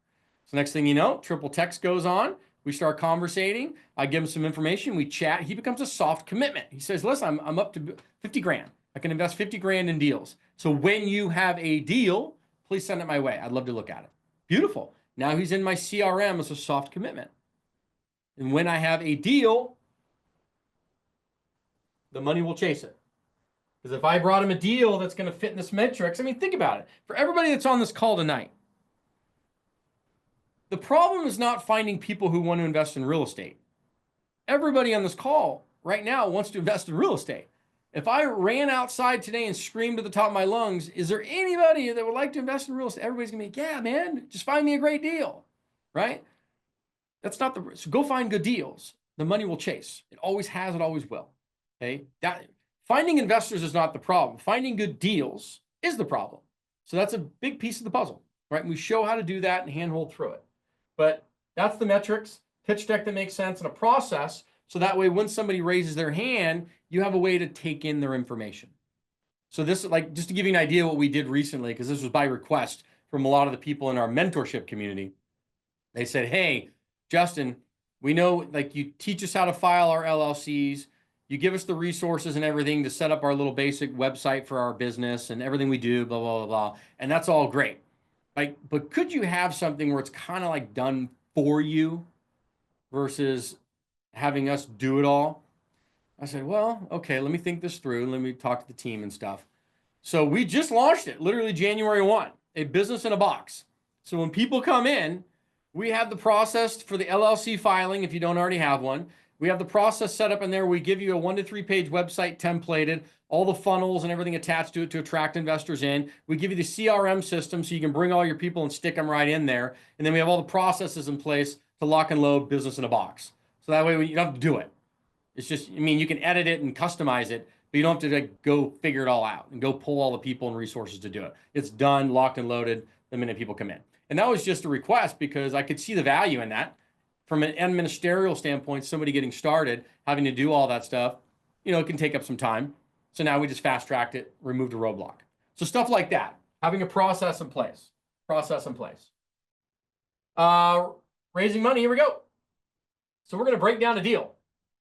So next thing you know, triple text goes on. We start conversating. I give him some information. We chat. He becomes a soft commitment. He says, "Listen, I'm up to 50 grand. I can invest 50 grand in deals. So when you have a deal, please send it my way. I'd love to look at it." Beautiful. Now he's in my CRM as a soft commitment. And when I have a deal, the money will chase it. Because if I brought him a deal that's going to fit in this metrics, I mean, think about it. For everybody that's on this call tonight, the problem is not finding people who want to invest in real estate. Everybody on this call right now wants to invest in real estate. If I ran outside today and screamed at the top of my lungs, "Is there anybody that would like to invest in real estate?" Everybody's going to be, "Yeah, man, just find me a great deal," right? That's not the, so go find good deals. The money will chase. It always has, it always will. Okay. Finding investors is not the problem. Finding good deals is the problem. So that's a big piece of the puzzle, right? And we show how to do that and handhold through it. But that's the metrics, pitch deck that makes sense, and a process. So that way, when somebody raises their hand, you have a way to take in their information. So this is like, just to give you an idea of what we did recently, because this was by request from a lot of the people in our mentorship community. They said, "Hey, Justin, we know like you teach us how to file our LLCs. You give us the resources and everything to set up our little basic website for our business and everything we do, blah, blah, blah, blah. And that's all great. Like, but could you have something where it's kind of like done for you versus having us do it all?" I said, "Well, okay, let me think this through. Let me talk to the team and stuff." So we just launched it, literally January 1, a business in a box. So when people come in, we have the process for the LLC filing if you don't already have one. We have the process set up in there. We give you a 1 to 3 page website templated, all the funnels and everything attached to it to attract investors in. We give you the CRM system so you can bring all your people and stick them right in there. And then we have all the processes in place to lock and load business in a box. So that way you don't have to do it. It's just, I mean, you can edit it and customize it, but you don't have to like go figure it all out and go pull all the people and resources to do it. It's done, locked and loaded the minute people come in. And that was just a request because I could see the value in that. From an ministerial standpoint, somebody getting started, having to do all that stuff, it can take up some time. So now we just fast tracked it, removed a roadblock. So stuff like that, having a process in place, raising money, here we go. So we're going to break down a deal.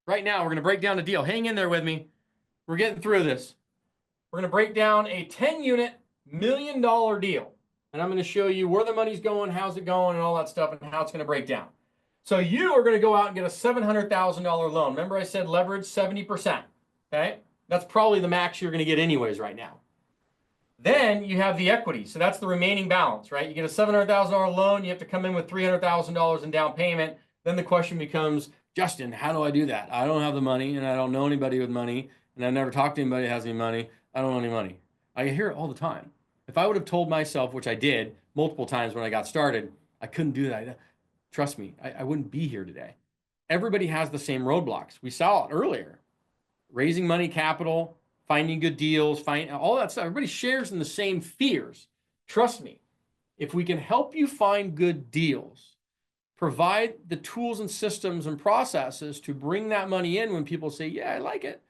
Right now, we're going to break down a deal. Hang in there with me. We're getting through this. We're going to break down a 10-unit $1 million deal. And I'm going to show you where the money's going, how's it going, and all that stuff, and how it's going to break down. So you are going to go out and get a $700,000 loan. Remember I said leverage 70%, okay? That's probably the max you're going to get anyways right now. Then you have the equity. So that's the remaining balance, right? You get a $700,000 loan. You have to come in with $300,000 in down payment. Then the question becomes, "Justin, how do I do that? I don't have the money, and I don't know anybody with money, and I've never talked to anybody that has any money. I don't know any money." I hear it all the time. If I would have told myself, which I did multiple times when I got started, I couldn't do that. Trust me, I wouldn't be here today. Everybody has the same roadblocks. We saw it earlier. Raising money, capital, finding good deals, all that stuff. Everybody shares in the same fears. Trust me, if we can help you find good deals, provide the tools and systems and processes to bring that money in when people say, "Yeah, I like it,"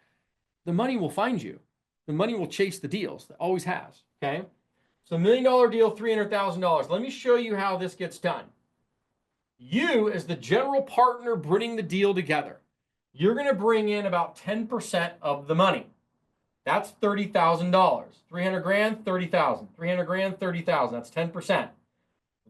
the money will find you. The money will chase the deals. It always has, okay? So $1 million deal, $300,000. Let me show you how this gets done. You, as the general partner bringing the deal together, you're going to bring in about 10% of the money. That's $30,000. 300 grand, 30,000. 300 grand, 30,000. That's 10%.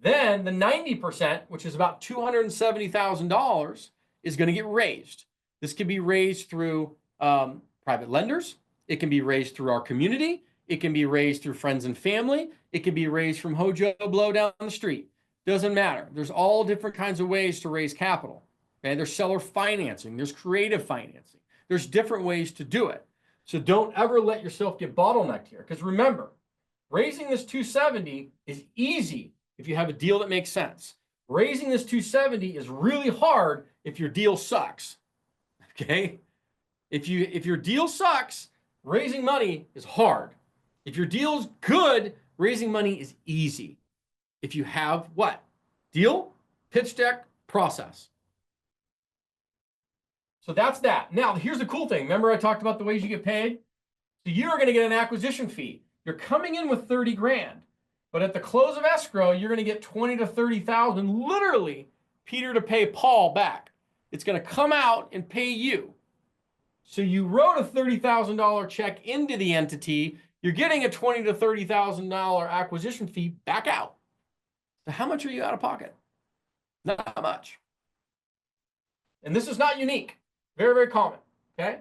Then the 90%, which is about $270,000, is going to get raised. This can be raised through private lenders. It can be raised through our community. It can be raised through friends and family. It can be raised from Hojo Blow down the street. Doesn't matter. There's all different kinds of ways to raise capital. Okay, there's seller financing. There's creative financing. There's different ways to do it. So don't ever let yourself get bottlenecked here. Because remember, raising this 270 is easy if you have a deal that makes sense. Raising this 270 is really hard if your deal sucks. Okay? If your deal sucks, raising money is hard. If your deal's good, raising money is easy. If you have what? Deal, pitch deck, process. So that's that. Now, here's the cool thing. Remember I talked about the ways you get paid? So you're going to get an acquisition fee. You're coming in with 30 grand, but at the close of escrow, you're going to get 20 to 30,000, literally, Peter to pay Paul back. It's going to come out and pay you. So you wrote a $30,000 check into the entity. You're getting a $20 to $30,000 acquisition fee back out. So how much are you out of pocket? Not much. And this is not unique. Very, very common. Okay?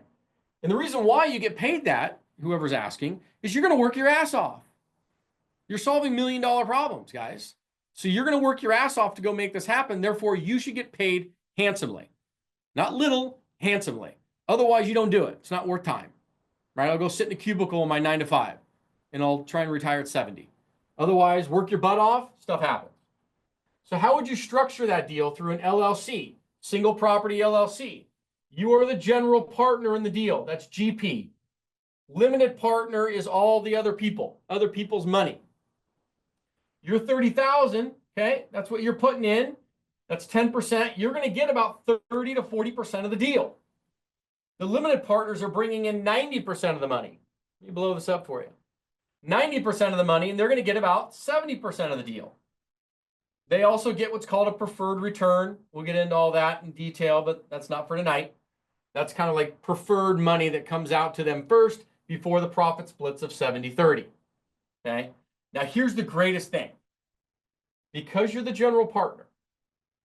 And the reason why you get paid that, whoever's asking, is you're going to work your ass off. You're solving $1 million problems, guys. So you're going to work your ass off to go make this happen. Therefore, you should get paid handsomely. Not little, handsomely. Otherwise, you don't do it. It's not worth time. Right? I'll go sit in a cubicle in my 9 to 5, and I'll try and retire at 70. Otherwise, work your butt off, stuff happens. So how would you structure that deal through an LLC, single property LLC? You are the general partner in the deal. That's GP. Limited partner is all the other people, other people's money. You're 30,000, okay? That's what you're putting in. That's 10%. You're going to get about 30 to 40% of the deal. The limited partners are bringing in 90% of the money. Let me blow this up for you. 90% of the money, and they're going to get about 70% of the deal. They also get what's called a preferred return. We'll get into all that in detail, but that's not for tonight. That's kind of like preferred money that comes out to them first before the profit splits of 70-30. Okay? Now, here's the greatest thing. Because you're the general partner,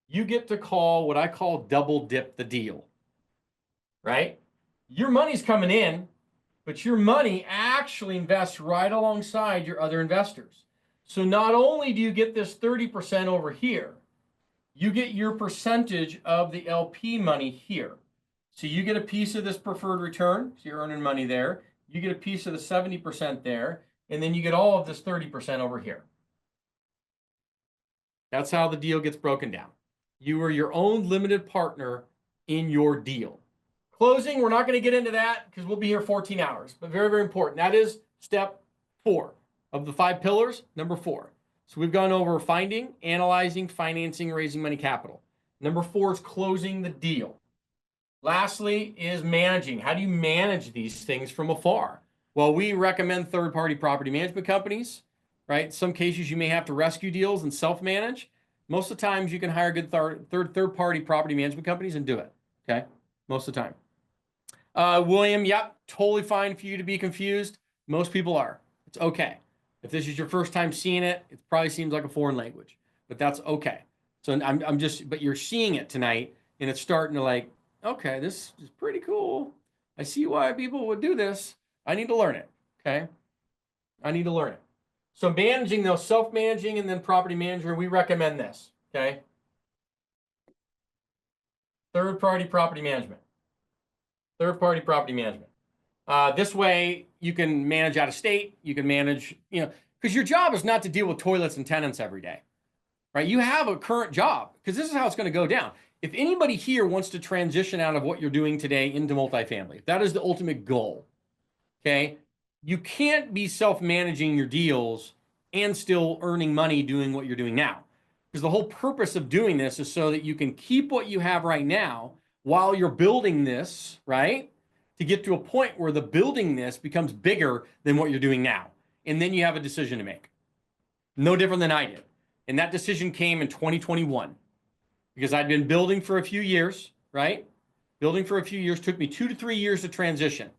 you get to call what I call double dip the deal. Right? Your money's coming in, but your money actually invests right alongside your other investors. So not only do you get this 30% over here, you get your percentage of the LP money here. So you get a piece of this preferred return, so you're earning money there. You get a piece of the 70% there, and then you get all of this 30% over here. That's how the deal gets broken down. You are your own limited partner in your deal. Closing, we're not going to get into that because we'll be here 14 hours, but very, very important. That is step 4 of the 5 pillars, number 4. So we've gone over finding, analyzing, financing, raising money capital. Number 4 is closing the deal. Lastly is managing. How do you manage these things from afar? Well, we recommend third-party property management companies, right? In some cases, you may have to rescue deals and self-manage. Most of the times, you can hire good third-party property management companies and do it, okay? Most of the time. William, yep, totally fine for you to be confused. Most people are. It's okay. If this is your first time seeing it, it probably seems like a foreign language, but that's okay. So but you're seeing it tonight, and it's starting to like, okay, this is pretty cool. I see why people would do this. I need to learn it, okay? I need to learn it. So managing those, self-managing, and then property manager, we recommend this, okay? Third-party property management. Third-party property management. This way, you can manage out of state. You can manage, because your job is not to deal with toilets and tenants every day, right? You have a current job, because this is how it's going to go down. If anybody here wants to transition out of what you're doing today into multifamily, that is the ultimate goal, okay? You can't be self-managing your deals and still earning money doing what you're doing now. Because the whole purpose of doing this is so that you can keep what you have right now while you're building this, right? To get to a point where the building this becomes bigger than what you're doing now. And then you have a decision to make. No different than I did. And that decision came in 2021. Because I'd been building for a few years, right? Building for a few years took me 2 to 3 years to transition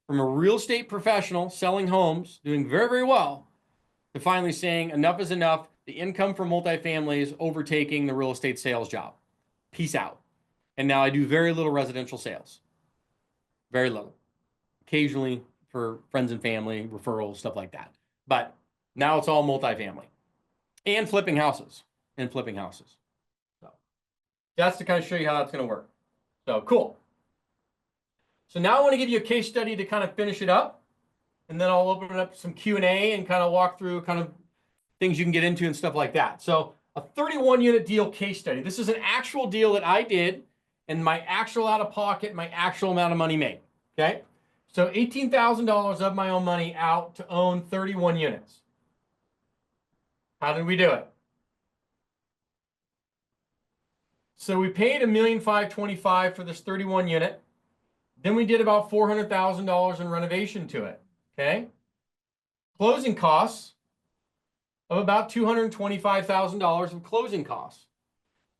from a real estate professional selling homes, doing very, very well, to finally saying enough is enough. The income from multifamily is overtaking the real estate sales job. Peace out. And now I do very little residential sales. Very little. Occasionally for friends and family, referrals, stuff like that. But now it's all multifamily and flipping houses So that's to kind of show you how that's going to work. So cool. So now I want to give you a case study to kind of finish it up. And then I'll open it up to some Q&A and kind of walk through kind of things you can get into and stuff like that. So a 31 unit deal case study. This is an actual deal that I did and my actual out of pocket, my actual amount of money made. Okay. So $18,000 of my own money out to own 31 units. How did we do it? So we paid $1,525,000 for this 31 unit. Then we did about $400,000 in renovation to it. Okay. Closing costs of about $225,000 of closing costs.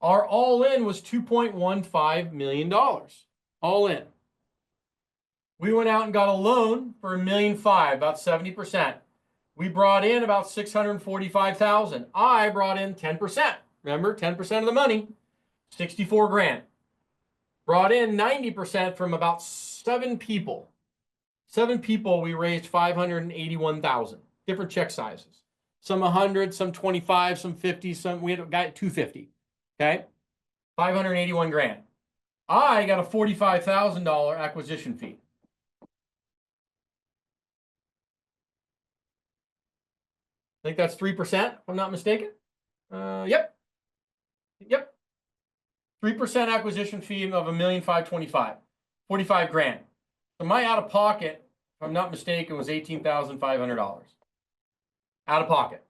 Our all-in was $2.15 million. All in. We went out and got a loan for $1.5 million, about 70%. We brought in about $645,000. I brought in 10%. Remember, 10% of the money, 64 grand. Brought in 90% from about 7 people. 7 people, we raised 581,000. Different check sizes. Some 100, some 25, some 50, some we had a guy at 250. Okay, 581 grand. I got a $45,000 acquisition fee. I think that's 3%, if I'm not mistaken. Yep. 3% acquisition fee of $1,525,000, 45 grand. So my out of pocket, if I'm not mistaken, was $18,500. Out of pocket.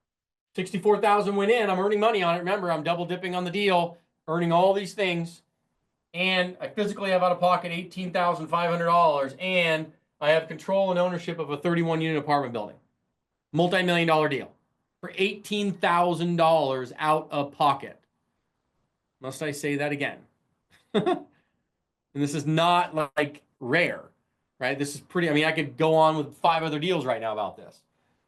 64,000 went in. I'm earning money on it. Remember, I'm double dipping on the deal, earning all these things, and I physically have out of pocket $18,500, and I have control and ownership of a 31 unit apartment building, multi-million-dollar deal for $18,000 out of pocket. Must I say that again? And this is not like rare, right? This is pretty, I mean, I could go on with 5 other deals right now about this,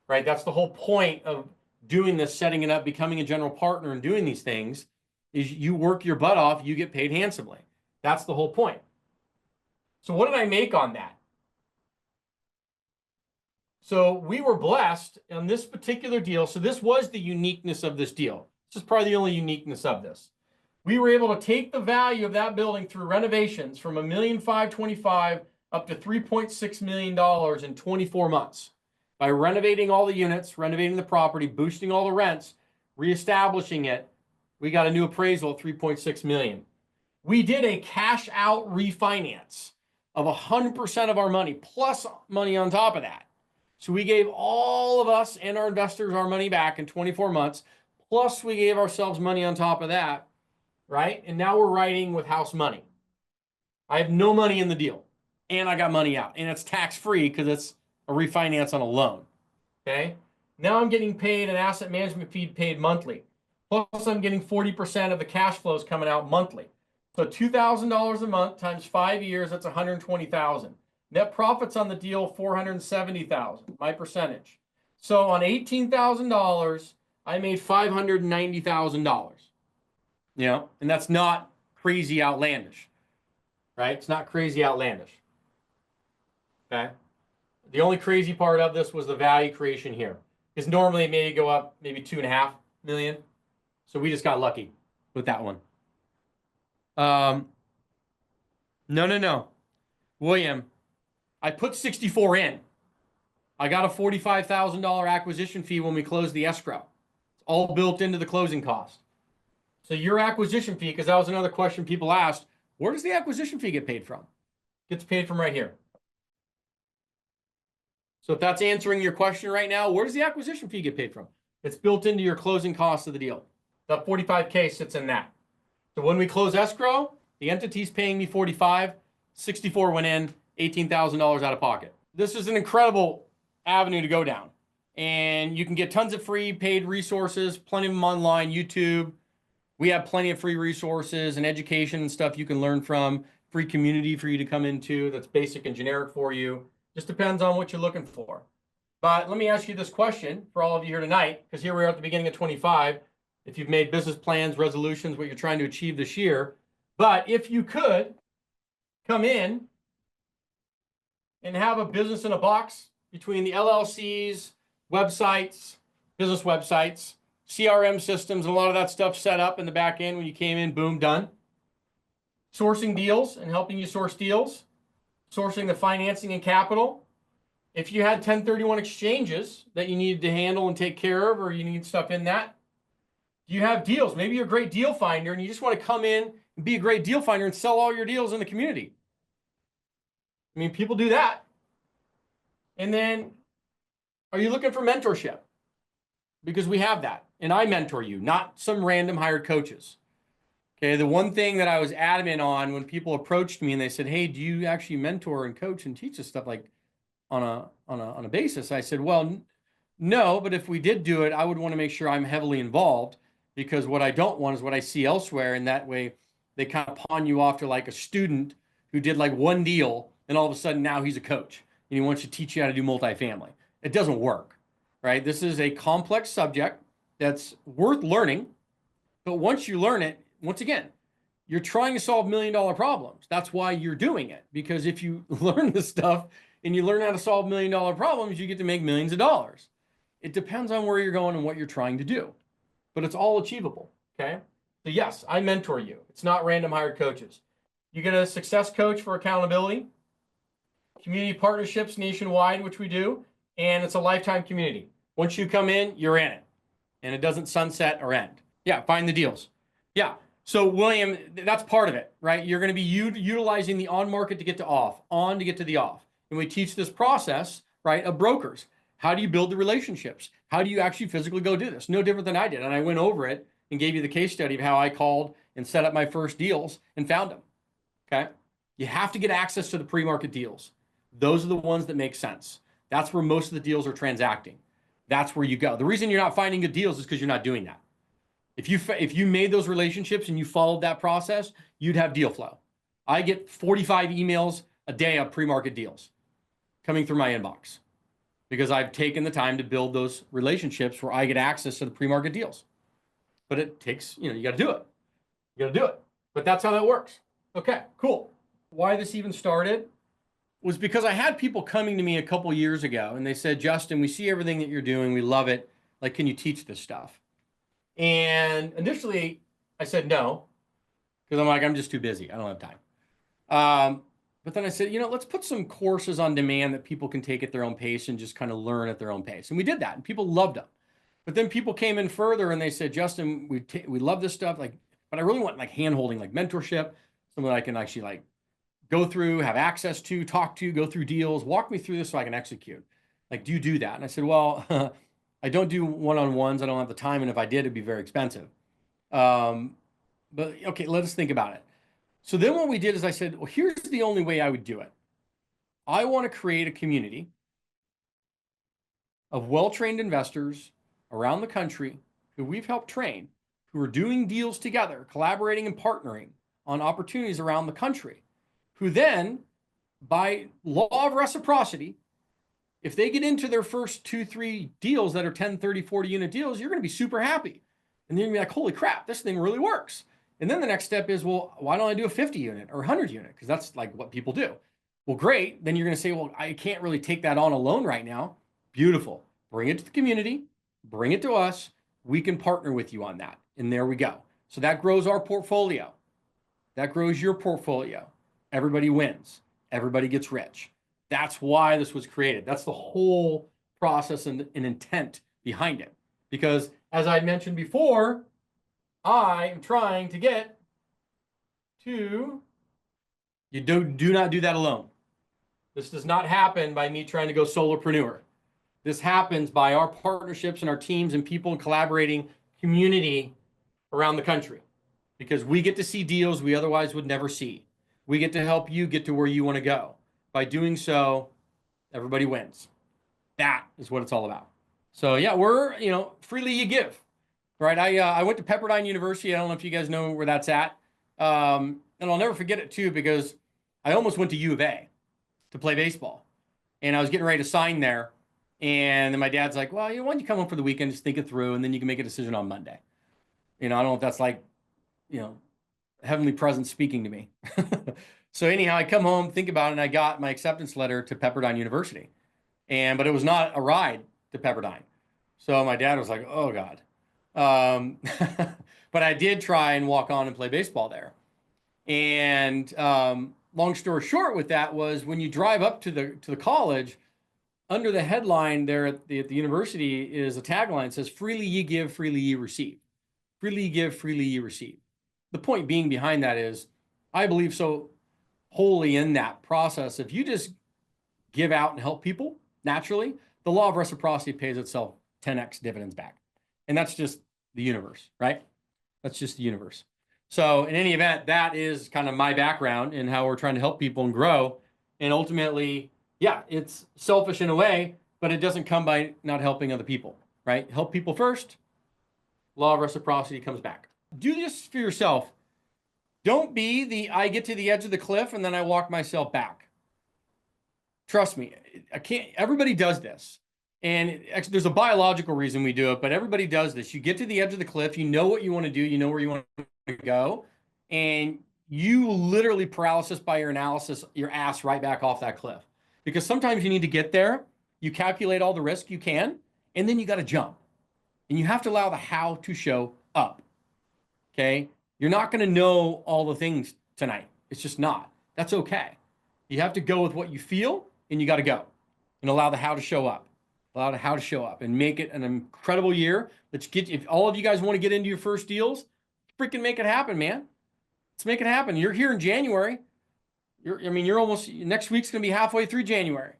right? That's the whole point of doing this, setting it up, becoming a general partner and doing these things is you work your butt off, you get paid handsomely. That's the whole point. So what did I make on that? So we were blessed on this particular deal. So this was the uniqueness of this deal. This is probably the only uniqueness of this. We were able to take the value of that building through renovations from $1,525,000 up to $3.6 million in 24 months. By renovating all the units, renovating the property, boosting all the rents, reestablishing it, we got a new appraisal at $3.6 million. We did a cash out refinance of 100% of our money plus money on top of that. So we gave all of us and our investors our money back in 24 months, plus we gave ourselves money on top of that, right? And now we're writing with house money. I have no money in the deal, and I got money out, and it's tax-free because it's a refinance on a loan, okay? Now I'm getting paid an asset management fee paid monthly. Plus I'm getting 40% of the cash flows coming out monthly. So $2,000 a month times 5 years, that's $120,000. Net profits on the deal, $470,000, my percentage. So on $18,000, I made $590,000. You know, and that's not crazy outlandish, right? It's not crazy outlandish, okay? The only crazy part of this was the value creation here. Because normally it may go up maybe $2.5 million. So we just got lucky with that one. No. William, I put 64 in. I got a $45,000 acquisition fee when we closed the escrow. It's all built into the closing cost. So your acquisition fee, because that was another question people asked, where does the acquisition fee get paid from? It gets paid from right here. So if that's answering your question right now, where does the acquisition fee get paid from? It's built into your closing cost of the deal. That 45K sits in that. So when we close escrow, the entity's paying me 45, 64 went in, $18,000 out of pocket. This is an incredible avenue to go down. And you can get tons of free paid resources, plenty of them online, YouTube. We have plenty of free resources and education and stuff you can learn from, free community for you to come into that's basic and generic for you. Just depends on what you're looking for. But let me ask you this question for all of you here tonight, because here we are at the beginning of 25. If you've made business plans, resolutions, what you're trying to achieve this year. But if you could come in and have a business in a box between the LLCs, websites, business websites, CRM systems, and a lot of that stuff set up in the back end when you came in, boom, done. Sourcing deals and helping you source deals, sourcing the financing and capital. If you had 1031 exchanges that you needed to handle and take care of, or you need stuff in that, you have deals. Maybe you're a great deal finder and you just want to come in and be a great deal finder and sell all your deals in the community. I mean, people do that. And then, are you looking for mentorship? Because we have that. And I mentor you, not some random hired coaches. Okay, the one thing that I was adamant on when people approached me and they said, hey, do you actually mentor and coach and teach us stuff like on a basis? I said, well, no, but if we did do it, I would want to make sure I'm heavily involved, because what I don't want is what I see elsewhere. And that way they kind of pawn you off to like a student who did like one deal and all of a sudden now he's a coach and he wants to teach you how to do multifamily. It doesn't work, right? This is a complex subject that's worth learning. But once you learn it, once again, you're trying to solve $1 million problems. That's why you're doing it. Because if you learn this stuff and you learn how to solve $1 million problems, you get to make millions of dollars. It depends on where you're going and what you're trying to do. But it's all achievable, okay? So yes, I mentor you. It's not random hired coaches. You get a success coach for accountability, community partnerships nationwide, which we do, and it's a lifetime community. Once you come in, you're in it, and it doesn't sunset or end. Yeah, find the deals. Yeah, so William, that's part of it, right? You're going to be utilizing the on market to get to off, on to get to the off. And we teach this process, right, of brokers. How do you build the relationships? How do you actually physically go do this? No different than I did. And I went over it and gave you the case study of how I called and set up my first deals and found them, okay? You have to get access to the pre-market deals. Those are the ones that make sense. That's where most of the deals are transacting. That's where you go. The reason you're not finding good deals is because you're not doing that. If you made those relationships and you followed that process, you'd have deal flow. I get 45 emails a day of pre-market deals coming through my inbox because I've taken the time to build those relationships where I get access to the pre-market deals. But it takes, you got to do it. You got to do it. But that's how that works. Okay, cool. Why this even started was because I had people coming to me a couple years ago and they said, Justin, we see everything that you're doing. We love it. Like, can you teach this stuff? And initially I said no, because I'm like, I'm just too busy. I don't have time. But then I said, let's put some courses on demand that people can take at their own pace and just kind of learn at their own pace. And we did that and people loved them. But then people came in further and they said, Justin, we love this stuff. Like, but I really want like hand-holding, like mentorship, something that I can actually like go through, have access to, talk to, go through deals, walk me through this so I can execute. Like, do you do that? And I said, well, I don't do one-on-ones. I don't have the time. And if I did, it'd be very expensive. But okay, let us think about it. So then what we did is I said, well, here's the only way I would do it. I want to create a community of well-trained investors around the country who we've helped train, who are doing deals together, collaborating and partnering on opportunities around the country, who then, by law of reciprocity, if they get into their first 2-3 deals that are 10, 30, 40 unit deals, you're going to be super happy. And then you're going to be like, holy crap, this thing really works. And then the next step is, well, why don't I do a 50 unit or 100 unit? Because that's like what people do. Well, great. Then you're going to say, well, I can't really take that on alone right now. Beautiful. Bring it to the community. Bring it to us. We can partner with you on that. And there we go. So that grows our portfolio. That grows your portfolio. Everybody wins. Everybody gets rich. That's why this was created. That's the whole process and intent behind it. Because as I mentioned before, I am trying to get to, you do not do that alone. This does not happen by me trying to go solopreneur. This happens by our partnerships and our teams and people collaborating community around the country, because we get to see deals we otherwise would never see. We get to help you get to where you want to go. By doing so, everybody wins. That is what it's all about. So yeah, we're, freely you give, right? I went to Pepperdine University. I don't know if you guys know where that's at. And I'll never forget it too, because I almost went to U of A to play baseball. And I was getting ready to sign there. And then my dad's like, well, why don't you come home for the weekend, just think it through, and then you can make a decision on Monday. I don't know if that's like, heavenly presence speaking to me. So anyhow, I come home, think about it, and I got my acceptance letter to Pepperdine University. But it was not a ride to Pepperdine. So my dad was like, oh God. But I did try and walk on and play baseball there. And long story short with that was when you drive up to the college, under the headline there at the university is a tagline that says, freely ye give, freely ye receive. Freely ye give, freely ye receive. The point being behind that is, I believe so wholly in that process. If you just give out and help people naturally, the law of reciprocity pays itself 10x dividends back. And that's just the universe, right? That's just the universe. So in any event, that is kind of my background in how we're trying to help people and grow. And ultimately, yeah, it's selfish in a way, but it doesn't come by not helping other people, right? Help people first. Law of reciprocity comes back. Do this for yourself. Don't be the, I get to the edge of the cliff and then I walk myself back. Trust me, everybody does this. And there's a biological reason we do it, but everybody does this. You get to the edge of the cliff, you know what you want to do, you know where you want to go, and you literally paralysis by your analysis, your ass right back off that cliff. Because sometimes you need to get there, you calculate all the risk you can, and then you got to jump. And you have to allow the how to show up. Okay? You're not going to know all the things tonight. It's just not. That's okay. You have to go with what you feel, and you got to go. And allow the how to show up. Allow the how to show up and make it an incredible year. Let's get, if all of you guys want to get into your first deals, freaking make it happen, man. Let's make it happen. You're here in January. You're almost, next week's going to be halfway through January.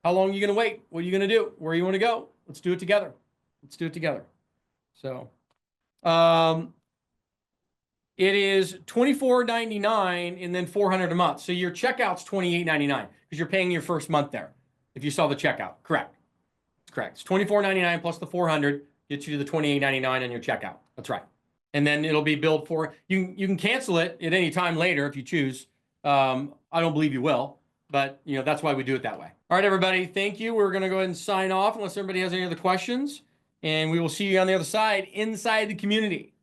How long are you going to wait? What are you going to do? Where you want to go? Let's do it together. Let's do it together. So, it is $24.99 and then $400 a month. So your checkout's $28.99 because you're paying your first month there. If you saw the checkout, correct. It's correct. It's $24.99 plus the $400 gets you to the $28.99 on your checkout. That's right. And then it'll be billed for, you can cancel it at any time later if you choose. I don't believe you will, but that's why we do it that way. All right, everybody. Thank you. We're going to go ahead and sign off unless everybody has any other questions, and we will see you on the other side inside the community.